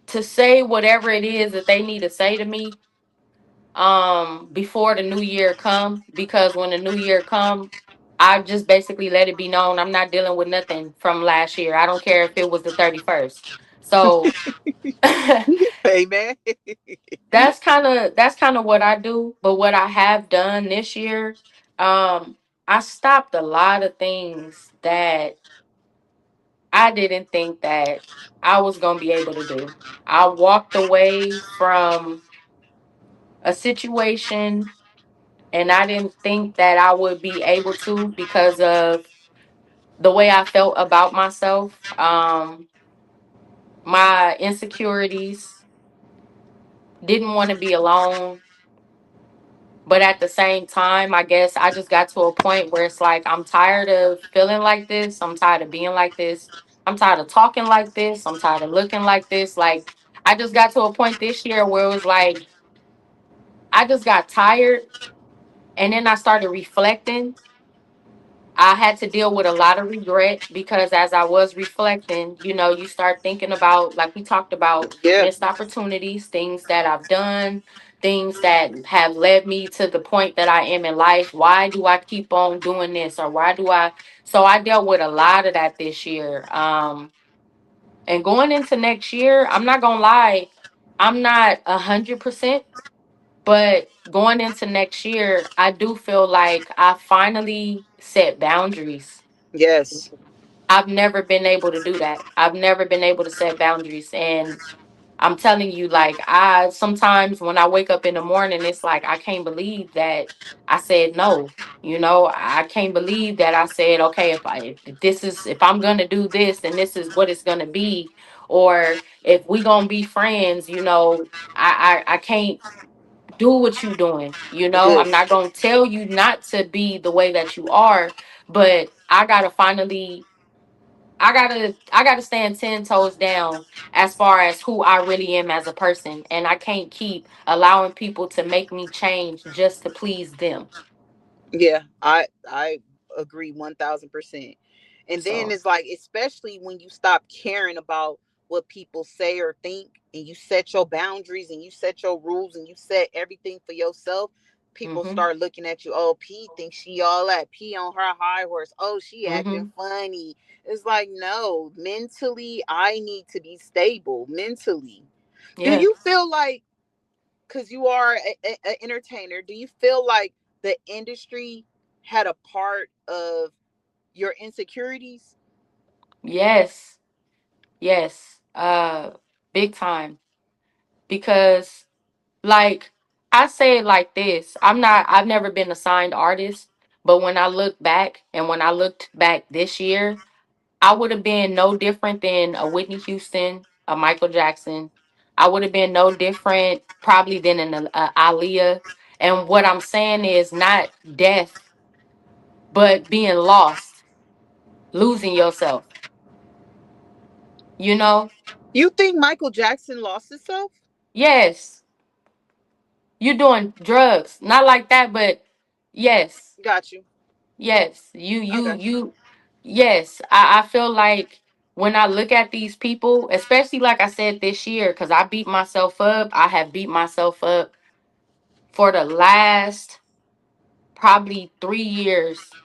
to say whatever it is that they need to say to me before the new year come, because when the new year come, I just basically let it be known I'm not dealing with nothing from last year. I don't care if it was the 31st. So Hey man. that's kind of what I do. But what I have done this year, um I stopped a lot of things that I didn't think that I was going to be able to do. I walked away from a situation, and I didn't think that I would be able to because of the way I felt about myself, my insecurities, didn't want to be alone. But at the same time, I guess I just got to a point where it's like, I'm tired of feeling like this. I'm tired of being like this. I'm tired of talking like this. I'm tired of looking like this. Like, I just got to a point this year where it was like, I just got tired. And then I started reflecting. I had to deal with a lot of regret because as I was reflecting, you start thinking about, like we talked about, Yeah. missed opportunities, things that I've done, things that have led me to the point that I am in life. Why do I keep on doing this? Or why do I? So I dealt with a lot of that this year. And going into next year, I'm not going to lie, I'm not 100%. But going into next year, I do feel like I finally set boundaries. Yes. I've never been able to do that. I've never been able to set boundaries. And I'm telling you, like, I sometimes when I wake up in the morning, it's like I can't believe that I said no. You know, I can't believe that I said, okay, if this is if I'm gonna do this, then this is what it's gonna be. Or if we gonna be friends, you know, I can't do what you doing. You know, Good. I'm not gonna tell you not to be the way that you are, but I gotta stand 10 toes down as far as who I really am as a person. And I can't keep allowing people to make me change just to please them. Yeah, I agree 1000%. And then So it's like, especially when you stop caring about what people say or think, and you set your boundaries and you set your rules and you set everything for yourself, people mm-hmm. start looking at you. Oh, P thinks she all that. P on her high horse. Oh, she acting Mm-hmm. funny. It's like, no, mentally, I need to be stable mentally. Do Yeah. you feel like, because you are an entertainer, do you feel like the industry had a part of your insecurities? Yes. Yes. Big time. Because like I say it like this. I've never been a signed artist, but when I look back and when I looked back this year, I would have been no different than a Whitney Houston, a Michael Jackson. I would have been no different probably than an Aaliyah. And what I'm saying is not death, but being lost, losing yourself. You know? You think Michael Jackson lost himself? Yes, you're doing drugs. Not like that, but yes. Got you. Yes. You yes. I feel like when I look at these people, especially like I said this year, because I beat myself up. I have beat myself up for the last probably 3 years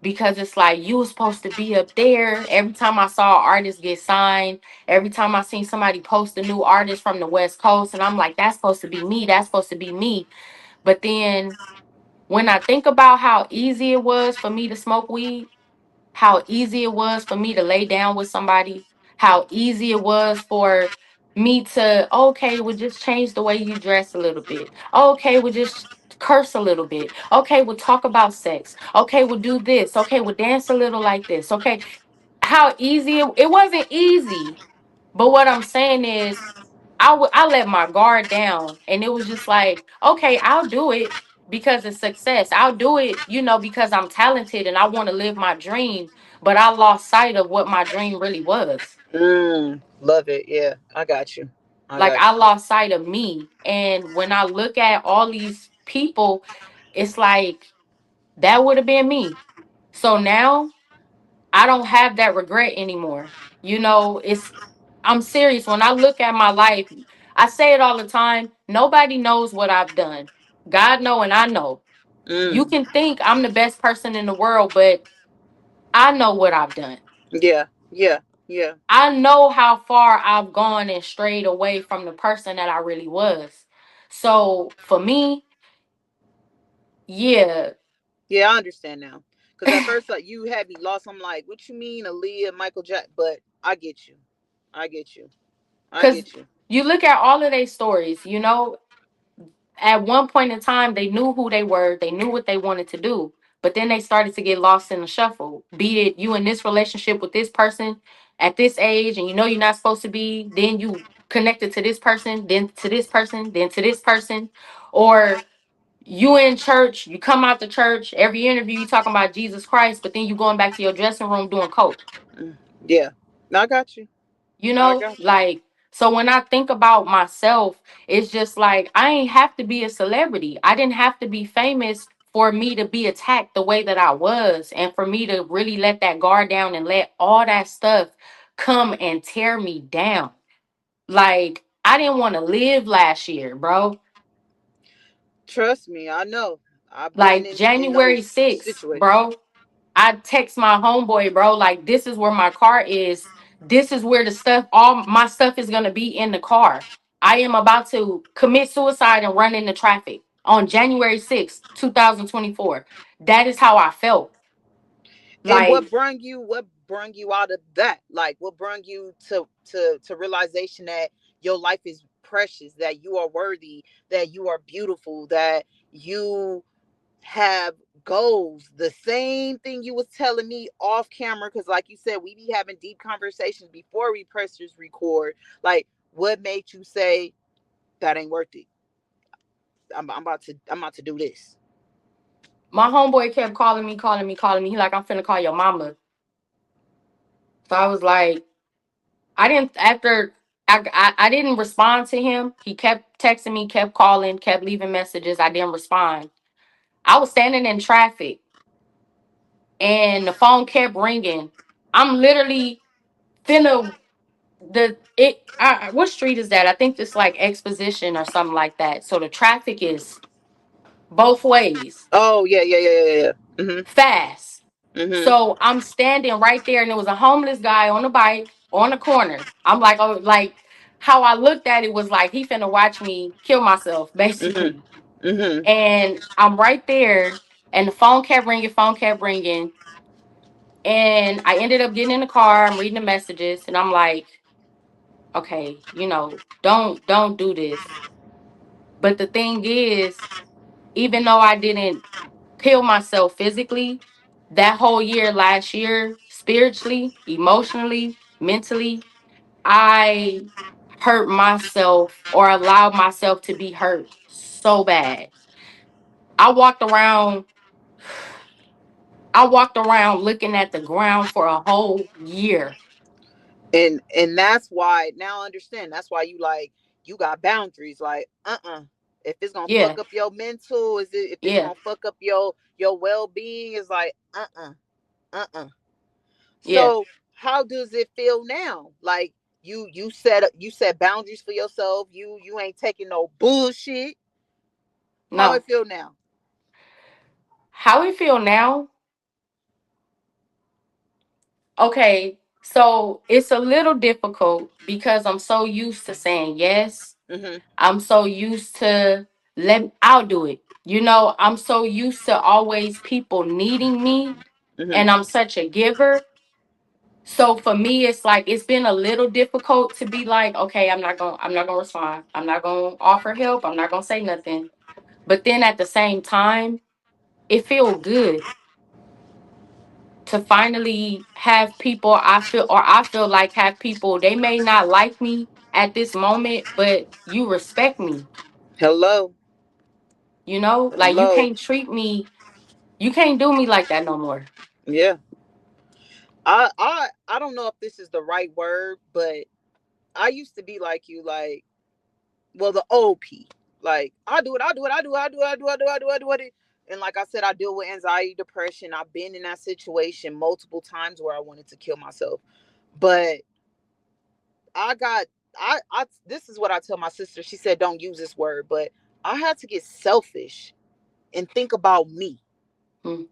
because it's like you was supposed to be up there. Every time I saw an artist get signed, every time I seen somebody post a new artist from the West Coast, and I'm like, that's supposed to be me. That's supposed to be me. But then when I think about how easy it was for me to smoke weed, how easy it was for me to lay down with somebody, how easy it was for me to, okay, we'll just change the way you dress a little bit. Okay, we'll just curse a little bit. Okay, we'll talk about sex. Okay, we'll do this. Okay, we'll dance a little like this. Okay, how easy it wasn't easy. But what I'm saying is I let my guard down and it was just like, okay, I'll do it because it's success. I'll do it, you know, because I'm talented and I want to live my dream, but I lost sight of what my dream really was. Love it. Yeah, I got you. I Like got I you. lost sight of me. And when I look at all these people, it's like that would have been me. So now I don't have that regret anymore. You know, I'm serious. When I look at my life, I say it all the time. Nobody knows what I've done. God know and I know. You Mm. can think I'm the best person in the world, but I know what I've done. Yeah, yeah, yeah, I know how far I've gone and strayed away from the person that I really was. So for me, yeah, yeah. I understand now. Because at first, like, you had me lost. I'm like, what you mean, Aaliyah, Michael Jack? But I get you. I get you. I because get you. you look at all of their stories, you know, at one point in time they knew who they were, they knew what they wanted to do, but then they started to get lost in the shuffle, be it you in this relationship with this person at this age and you know you're not supposed to be, then you connected to this person, then to this person, then to this person, or you in church, you come out the church, every interview you talking about Jesus Christ, but then you going back to your dressing room doing coke. Mm. Yeah. I got you. You I know, got you. like, so when I think about myself, it's just like I ain't have to be a celebrity. I didn't have to be famous for me to be attacked the way that I was and for me to really let that guard down and let all that stuff come and tear me down. Like, I didn't want to live last year, bro. Trust me, I know. I've been Like in January those 6th, situations. bro. I text my homeboy, bro, like this is where my car is. This is where the stuff, all my stuff is gonna be in the car. I am about to commit suicide and run into traffic on January 6th, 2024. That is how I felt. And Like, what brung you out of that? Like, what brung you to realization that your life is precious, that you are worthy, that you are beautiful, that you have goals? The same thing you was telling me off camera, because like you said, we be having deep conversations before we press this record. Like, what made you say that ain't worth it? I'm about to do this. My homeboy kept calling me, calling me, calling me. He like, I'm finna call your mama. So I was like, I didn't after I didn't respond to him. He kept texting me, kept calling, kept leaving messages. I didn't respond. I was standing in traffic and the phone kept ringing. I'm literally finna what street is that? I think it's like Exposition or something like that. So the traffic is both ways, Oh yeah, yeah, yeah, yeah, yeah. Mhm, fast. mhm, So I'm standing right there, and there was a homeless guy on a bike on the corner. I'm like, oh, like how I looked at it was like he finna watch me kill myself, mhm, basically. mhm, And I'm right there, and the phone kept ringing, and I ended up getting in the car. I'm reading the messages, and I'm like, okay, don't do this. But the thing is, even though I didn't kill myself physically, that whole year last year, spiritually, emotionally, mentally, I hurt myself or allowed myself to be hurt so bad. I walked around I walked around looking at the ground for a whole year. and that's why now I understand. That's why you like, you got boundaries. Like, if it's gonna Yeah, fuck up your mental, is it? If it's yeah, gonna fuck up your well being, is like, uh. yeah. So how does it feel now? Like, you set boundaries for yourself. You ain't taking no bullshit. How it No. feel now? How we feel now? Okay, so it's a little difficult because I'm so used to saying yes. Mhm, I'm so used to I'll do it. I'm so used to always people needing me, mhm. and I'm such a giver. So for me it's like it's been a little difficult to be like, okay, I'm not going to respond. I'm not going to offer help. I'm not going to say nothing. But then at the same time, it feels good to finally have people I feel like have people, they may not like me at this moment, but you respect me. Hello, Like you hello. can't you can't do me like that no more. Yeah. I don't know if this is the right word, but I used to be like you, like, well, the OP. Like, I do it, I do it, I do it, I do it, I do it, I do it, I do it, I do it. And like I said, I deal with anxiety, depression. I've been in that situation multiple times where I wanted to kill myself. But I got I this is what I tell my sister. She said don't use this word, but I had to get selfish and think about me. Mm,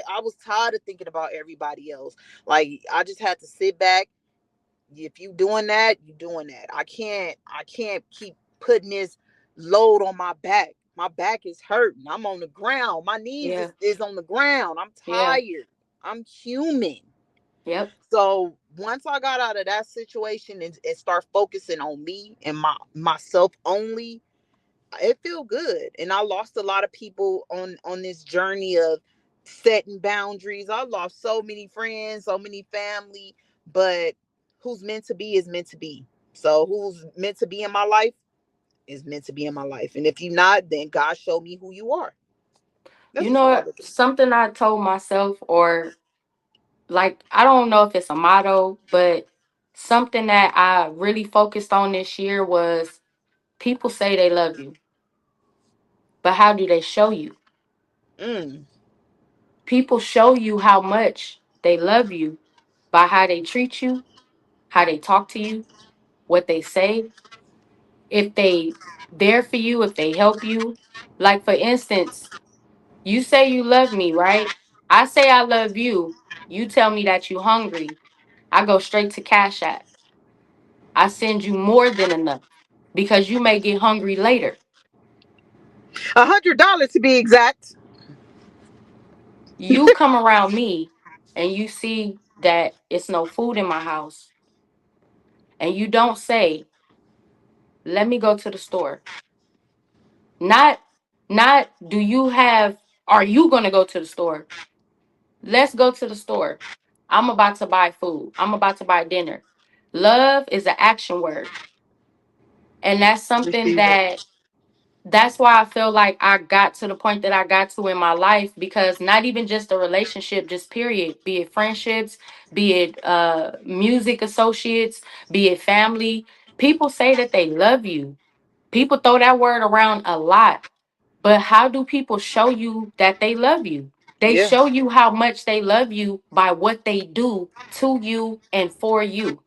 I was tired of thinking about everybody else. Like, I just had to sit back. If you doing that, you doing that. I can't keep putting this load on my back. My back is hurting. I'm on the ground. My knees yeah, is on the ground. I'm yeah, tired. I'm human. yep. So once I got out of that situation and start focusing on me and myself only, it feel good. And I lost a lot of people on this journey of setting boundaries. I lost so many friends, so many family, but who's meant to be is meant to be. So who's meant to be in my life is meant to be in my life. And if you're not, then God showed me who you are. That's You just know how I what? look at it. Something I told myself, or like, I don't know if it's a motto, but something that I really focused on this year was people say they love you, but how do they show you? Mm. People show you how much they love you by how they treat you, how they talk to you, what they say, if they there for you, if they help you. Like for instance, you say you love me, right? I say I love you. You tell me that you hungry. I go straight to Cash App. I send you more than enough because you may get hungry later. $100 to be exact. You come around me and you see that it's no food in my house, and you don't say, let me go to the store. Not not do you have are you gonna go to the store? Let's go to the store. I'm about to buy food. I'm about to buy dinner. Love is an action word. And that's something Receive it. that's why I feel like I got to the point that I got to in my life, because not even just a relationship, just period, be it friendships, be it music associates, be it family. People say that they love you. People throw that word around a lot. But how do people show you that they love you? They Yeah, show you how much they love you by what they do to you and for you.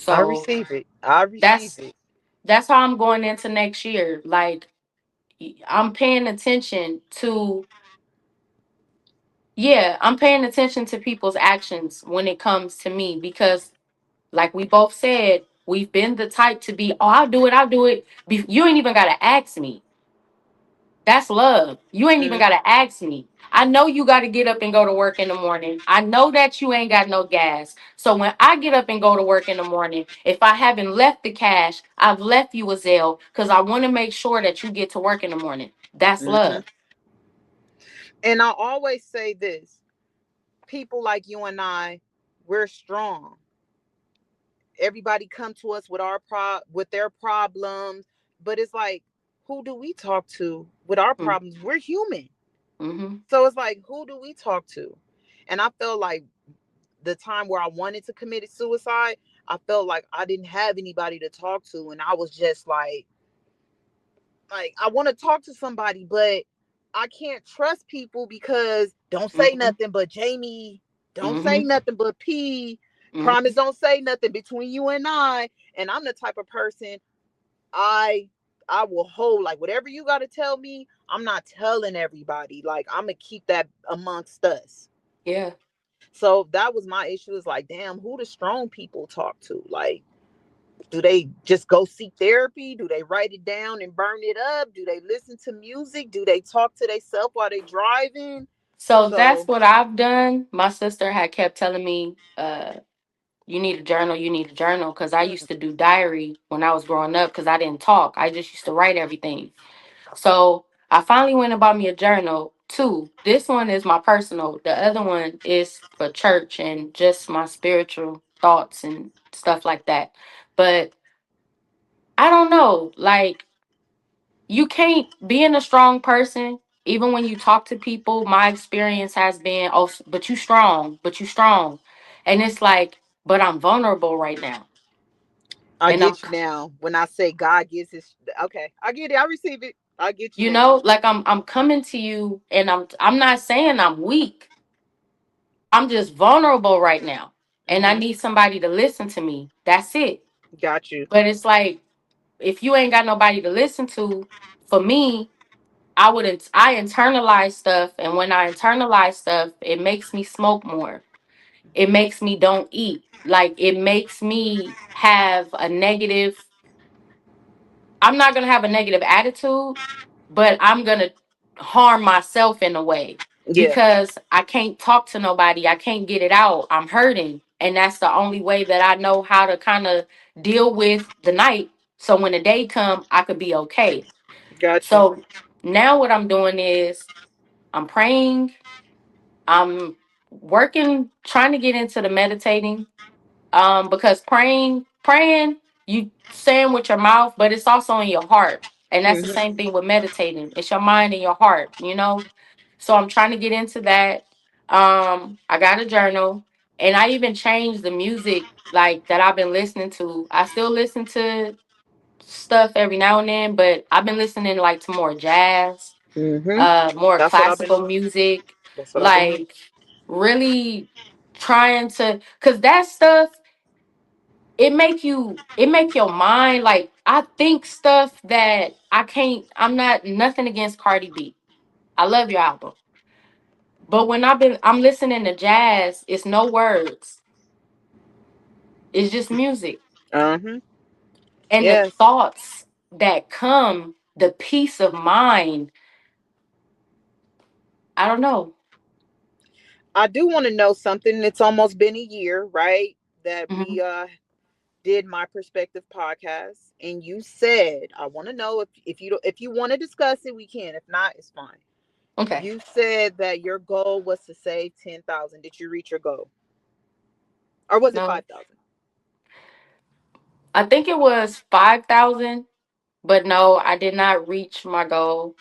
I So receive it. I receive that's it. that's how I'm going into next year. Like, I'm paying attention to, yeah, I'm paying attention to people's actions when it comes to me, because like we both said, we've been the type to be, oh, I'll do it. You ain't even gotta ask me. That's love. You ain't even Mm, got to ask me. I know you got to get up and go to work in the morning. I know that you ain't got no gas. So when I get up and go to work in the morning, if I haven't left the cash, I've left you a Zelle because I want to make sure that you get to work in the morning. That's hmm. love. And I always say this: people like you and I, we're strong. Everybody come to us with with their problems, but it's like, who do we talk to with our problems? We're human. Mm-hmm. So it's like, who do we talk to? And I feel like the time where I wanted to commit suicide, I felt like I didn't have anybody to talk to, and I was just like I want to talk to somebody, but I can't trust people because don't say Mm-hmm. nothing but Jamie, don't say Mm-hmm. nothing but P, Mm-hmm. promise don't say nothing between you and I. And I'm the type of person, I I will hold like whatever you got to tell me, I'm not telling everybody. Like I'm gonna keep that amongst us. Yeah. So that was my issue, is like, damn, who do strong people talk to? Like, do they just go seek therapy? Do they write it down and burn it up? Do they listen to music? Do they talk to themselves while they driving? So that's So, what I've done. My sister had kept telling me, you need a journal, you need a journal. Because I used mm, to do diary when I was growing up because I didn't talk. I just used to write everything. So I finally went and bought me a journal. Two. This one is my personal. The other one is for church and just my spiritual thoughts and stuff like that. But I don't know. Like, you can't, being a strong person, even when you talk to people, my experience has been, oh, but you strong, but you strong. And it's like, but I'm vulnerable right now. I And get you now. When I say God gives his, okay, I get it. I receive it. I get you now. like I'm coming to you, and I'm not saying I'm weak. I'm just vulnerable right now. And I Mm-hmm. need somebody to listen to me. That's it. Got you. But it's like, if you ain't got nobody to listen to, for me, I internalize stuff, and when I internalize stuff, it makes me smoke more. It makes me don't eat. Like, it makes me have a negative, I'm not going to have a negative attitude, but I'm going to harm myself in a way Yeah. because I can't talk to nobody. I can't get it out. I'm hurting. And that's the only way that I know how to kind of deal with the night. So when the day come, I could be okay. Got you. So now what I'm doing is I'm praying. I'm working, trying to get into the meditating. Because praying, you saying with your mouth, but it's also in your heart. And that's the Mm-hmm. same thing with meditating. It's your mind and your heart. So I'm trying to get into that. I got a journal, and I even changed the music like that I've been listening to. I still listen to stuff every now and then, but I've been listening like to more jazz, Mm-hmm. more That's what I've been classical doing. music, That's what I've been doing. like really trying to, cause that stuff, it make your mind, like, I think stuff that I can't. I'm not nothing against Cardi B. I love your album. But when I'm listening to jazz, it's no words. It's just music. Uh-huh. And the Yes. thoughts that come, the peace of mind, I don't know. I do want to know something. It's almost been a year, right? That Hmm. we did my perspective podcast, and you said, I want to know if you want to discuss it, we can. If not, it's fine. Okay. You said that your goal was to save 10,000. Did you reach your goal, or was it No, 5,000? I think it was 5,000, but no, I did not reach my goal.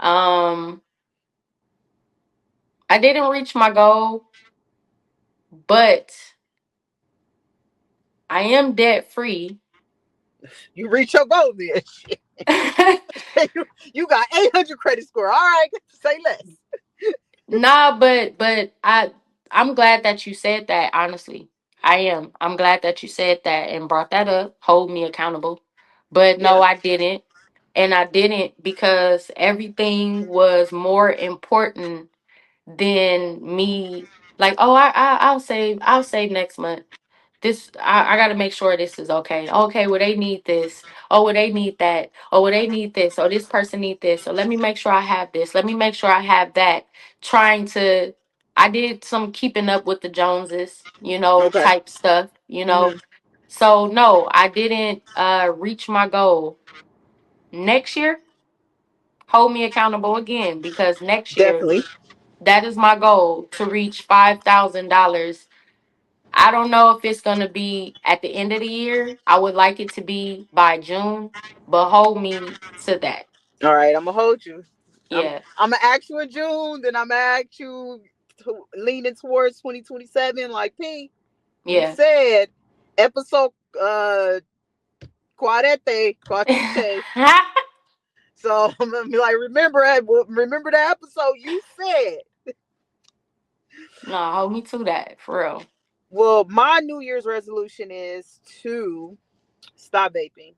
Um, I didn't reach my goal, but I am debt free. You reach your goal then. You got 800 credit score. All right, say less. Nah, but I'm glad that you said that, honestly. I am. I'm glad that you said that and brought that up. Hold me accountable. But no, Yeah. I didn't. And I didn't because everything was more important than me, like, oh, I'll save next month. I gotta make sure this is okay. Okay, well they need this. Oh, well they need that. Oh, well they need this. Oh, this person need this. So let me make sure I have this. Let me make sure I have that. Trying to I did some keeping up with the Joneses, Okay. type stuff. Hmm. So no, I didn't reach my goal. Next year, hold me accountable again because next year Definitely. that is my goal to reach $5,000. I don't know if it's going to be at the end of the year. I would like it to be by June, but hold me to that. All right, I'm gonna hold you. I'm Yeah. I'm gonna ask you in June, then I'm gonna ask you leaning towards 2027. Like P, you Yeah. said episode cuarente. So I'm gonna be like, remember that episode you said. No, hold me to that for real. Well, my New Year's resolution is to stop vaping.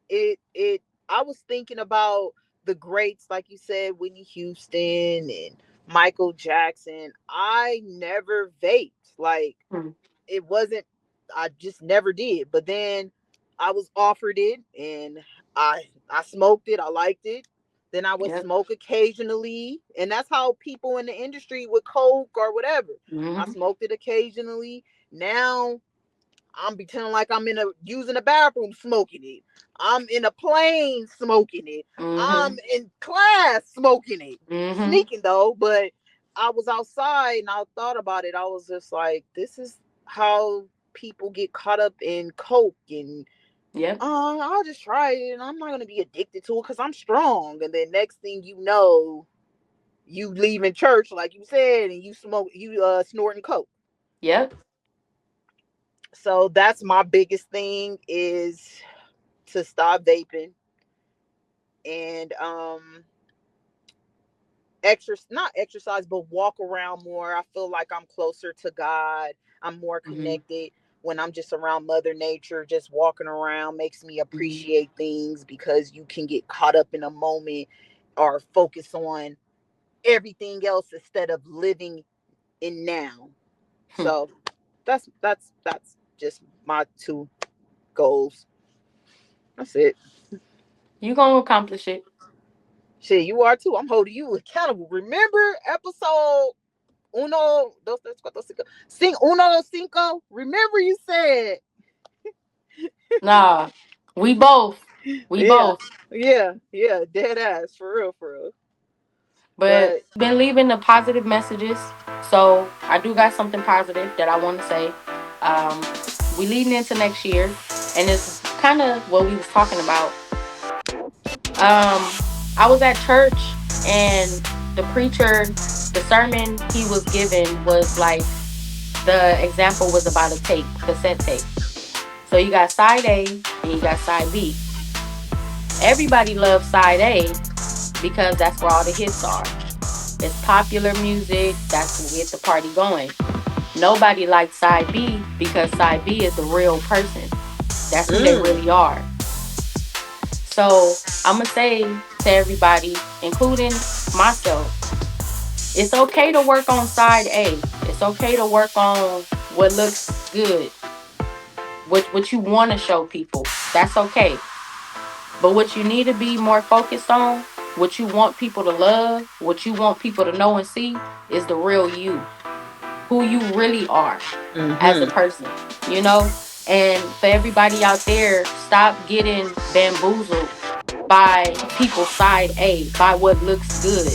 It I was thinking about the greats, like you said, Whitney Houston and Michael Jackson. I never vaped. Like, Hmm. it wasn't, I just never did. But then I was offered it, and I smoked it. I liked it. Then I would Yep. smoke occasionally, and that's how people in the industry with coke or whatever. I Hmm. smoked it occasionally. Now I'm pretending like I'm in a using a bathroom smoking it. I'm in a plane smoking it. I'm Hmm. in class smoking it. Hmm. Sneaking though, but I was outside and I thought about it. I was just like, this is how people get caught up in coke, and Yep. I'll just try it and I'm not gonna be addicted to it because I'm strong. And then next thing you know, you leaving church like you said, and you snorting coke. Yep. So that's my biggest thing is to stop vaping, and not exercise but walk around more. I feel like I'm closer to God. I'm more Hmm. connected when I'm just around mother nature. Just walking around makes me Hmm. appreciate things because you can get caught up in a moment or focus on everything else instead of living in now. So that's just my two goals. That's it. You gonna accomplish it. Shit, you are too. I'm holding you accountable. Remember episode uno, dos, tres, cuatro, cinco. Uno, dos, cinco. Remember you said, Nah. We both. We yeah, both. yeah, dead ass, for real, for real. But But been leaving the positive messages. So I do got something positive that I want to say. We leading into next year, and it's kind of what we was talking about. I was at church, and the preacher, the sermon he was given was like, the example was about a tape, cassette tape. So you got side A and you got side B. Everybody loves side A because that's where all the hits are. It's popular music. That's what get the party going. Nobody likes side B because side B is the real person. That's who they mm, really are. So I'm gonna say to everybody, including myself, it's okay to work on side A. It's okay to work on what looks good, what you want to show people. That's okay. But what you need to be more focused on what you want people to love, what you want people to know and see is the real you, who you really are as a Mm-hmm. person, you know? And for everybody out there, stop getting bamboozled by people's side A, by what looks good.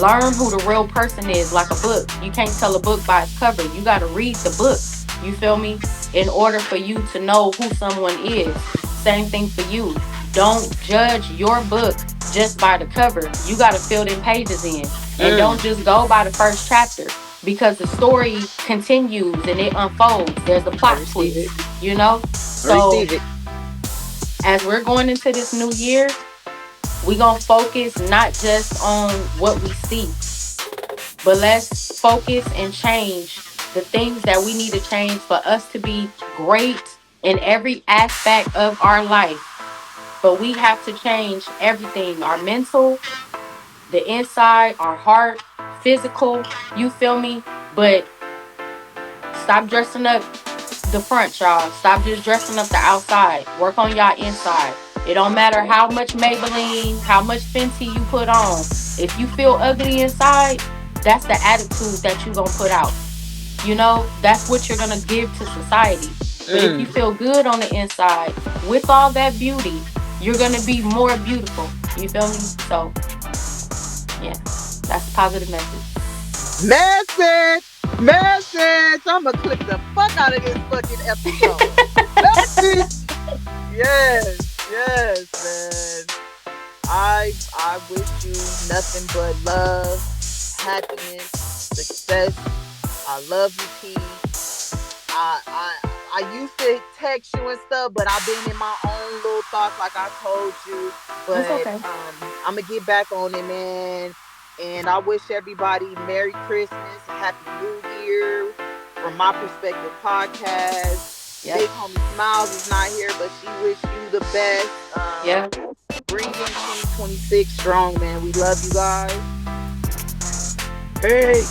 Learn who the real person is, like a book. You can't tell a book by its cover. You got to read the book. You feel me? In order for you to know who someone is. Same thing for you. Don't judge your book just by the cover. You got to fill them pages in. And don't Mm. just go by the first chapter, because the story continues and it unfolds. There's a I plot receive it. twist, you know? I So receive it. as we're going into this new year, we're going to focus not just on what we see, but let's focus and change the things that we need to change for us to be great in every aspect of our life. But we have to change everything: our mental, the inside, our heart, physical. You feel me? But stop dressing up the front, y'all. Stop just dressing up the outside. Work on y'all inside. It don't matter how much Maybelline, how much Fenty you put on. If you feel ugly inside, that's the attitude that you gonna put out. You know, that's what you're gonna give to society. But if you Mm. feel good on the inside with all that beauty, you're gonna be more beautiful. You feel me? So yeah, that's a positive message. Message, message. I'm gonna clip the fuck out of this fucking episode. Message. Yes, yes, man. I wish you nothing but love, happiness, success. I love you, P. I used to text you and stuff, but I've been in my own little thoughts, like I told you. It's But okay. I'm gonna get back on it, man. And I wish everybody Merry Christmas, Happy New Year. From my perspective, podcast. Yep. Big homie Smiles is not here, but she wish you the best. Yep. Bring in 2026 strong, man. We love you guys. Hey.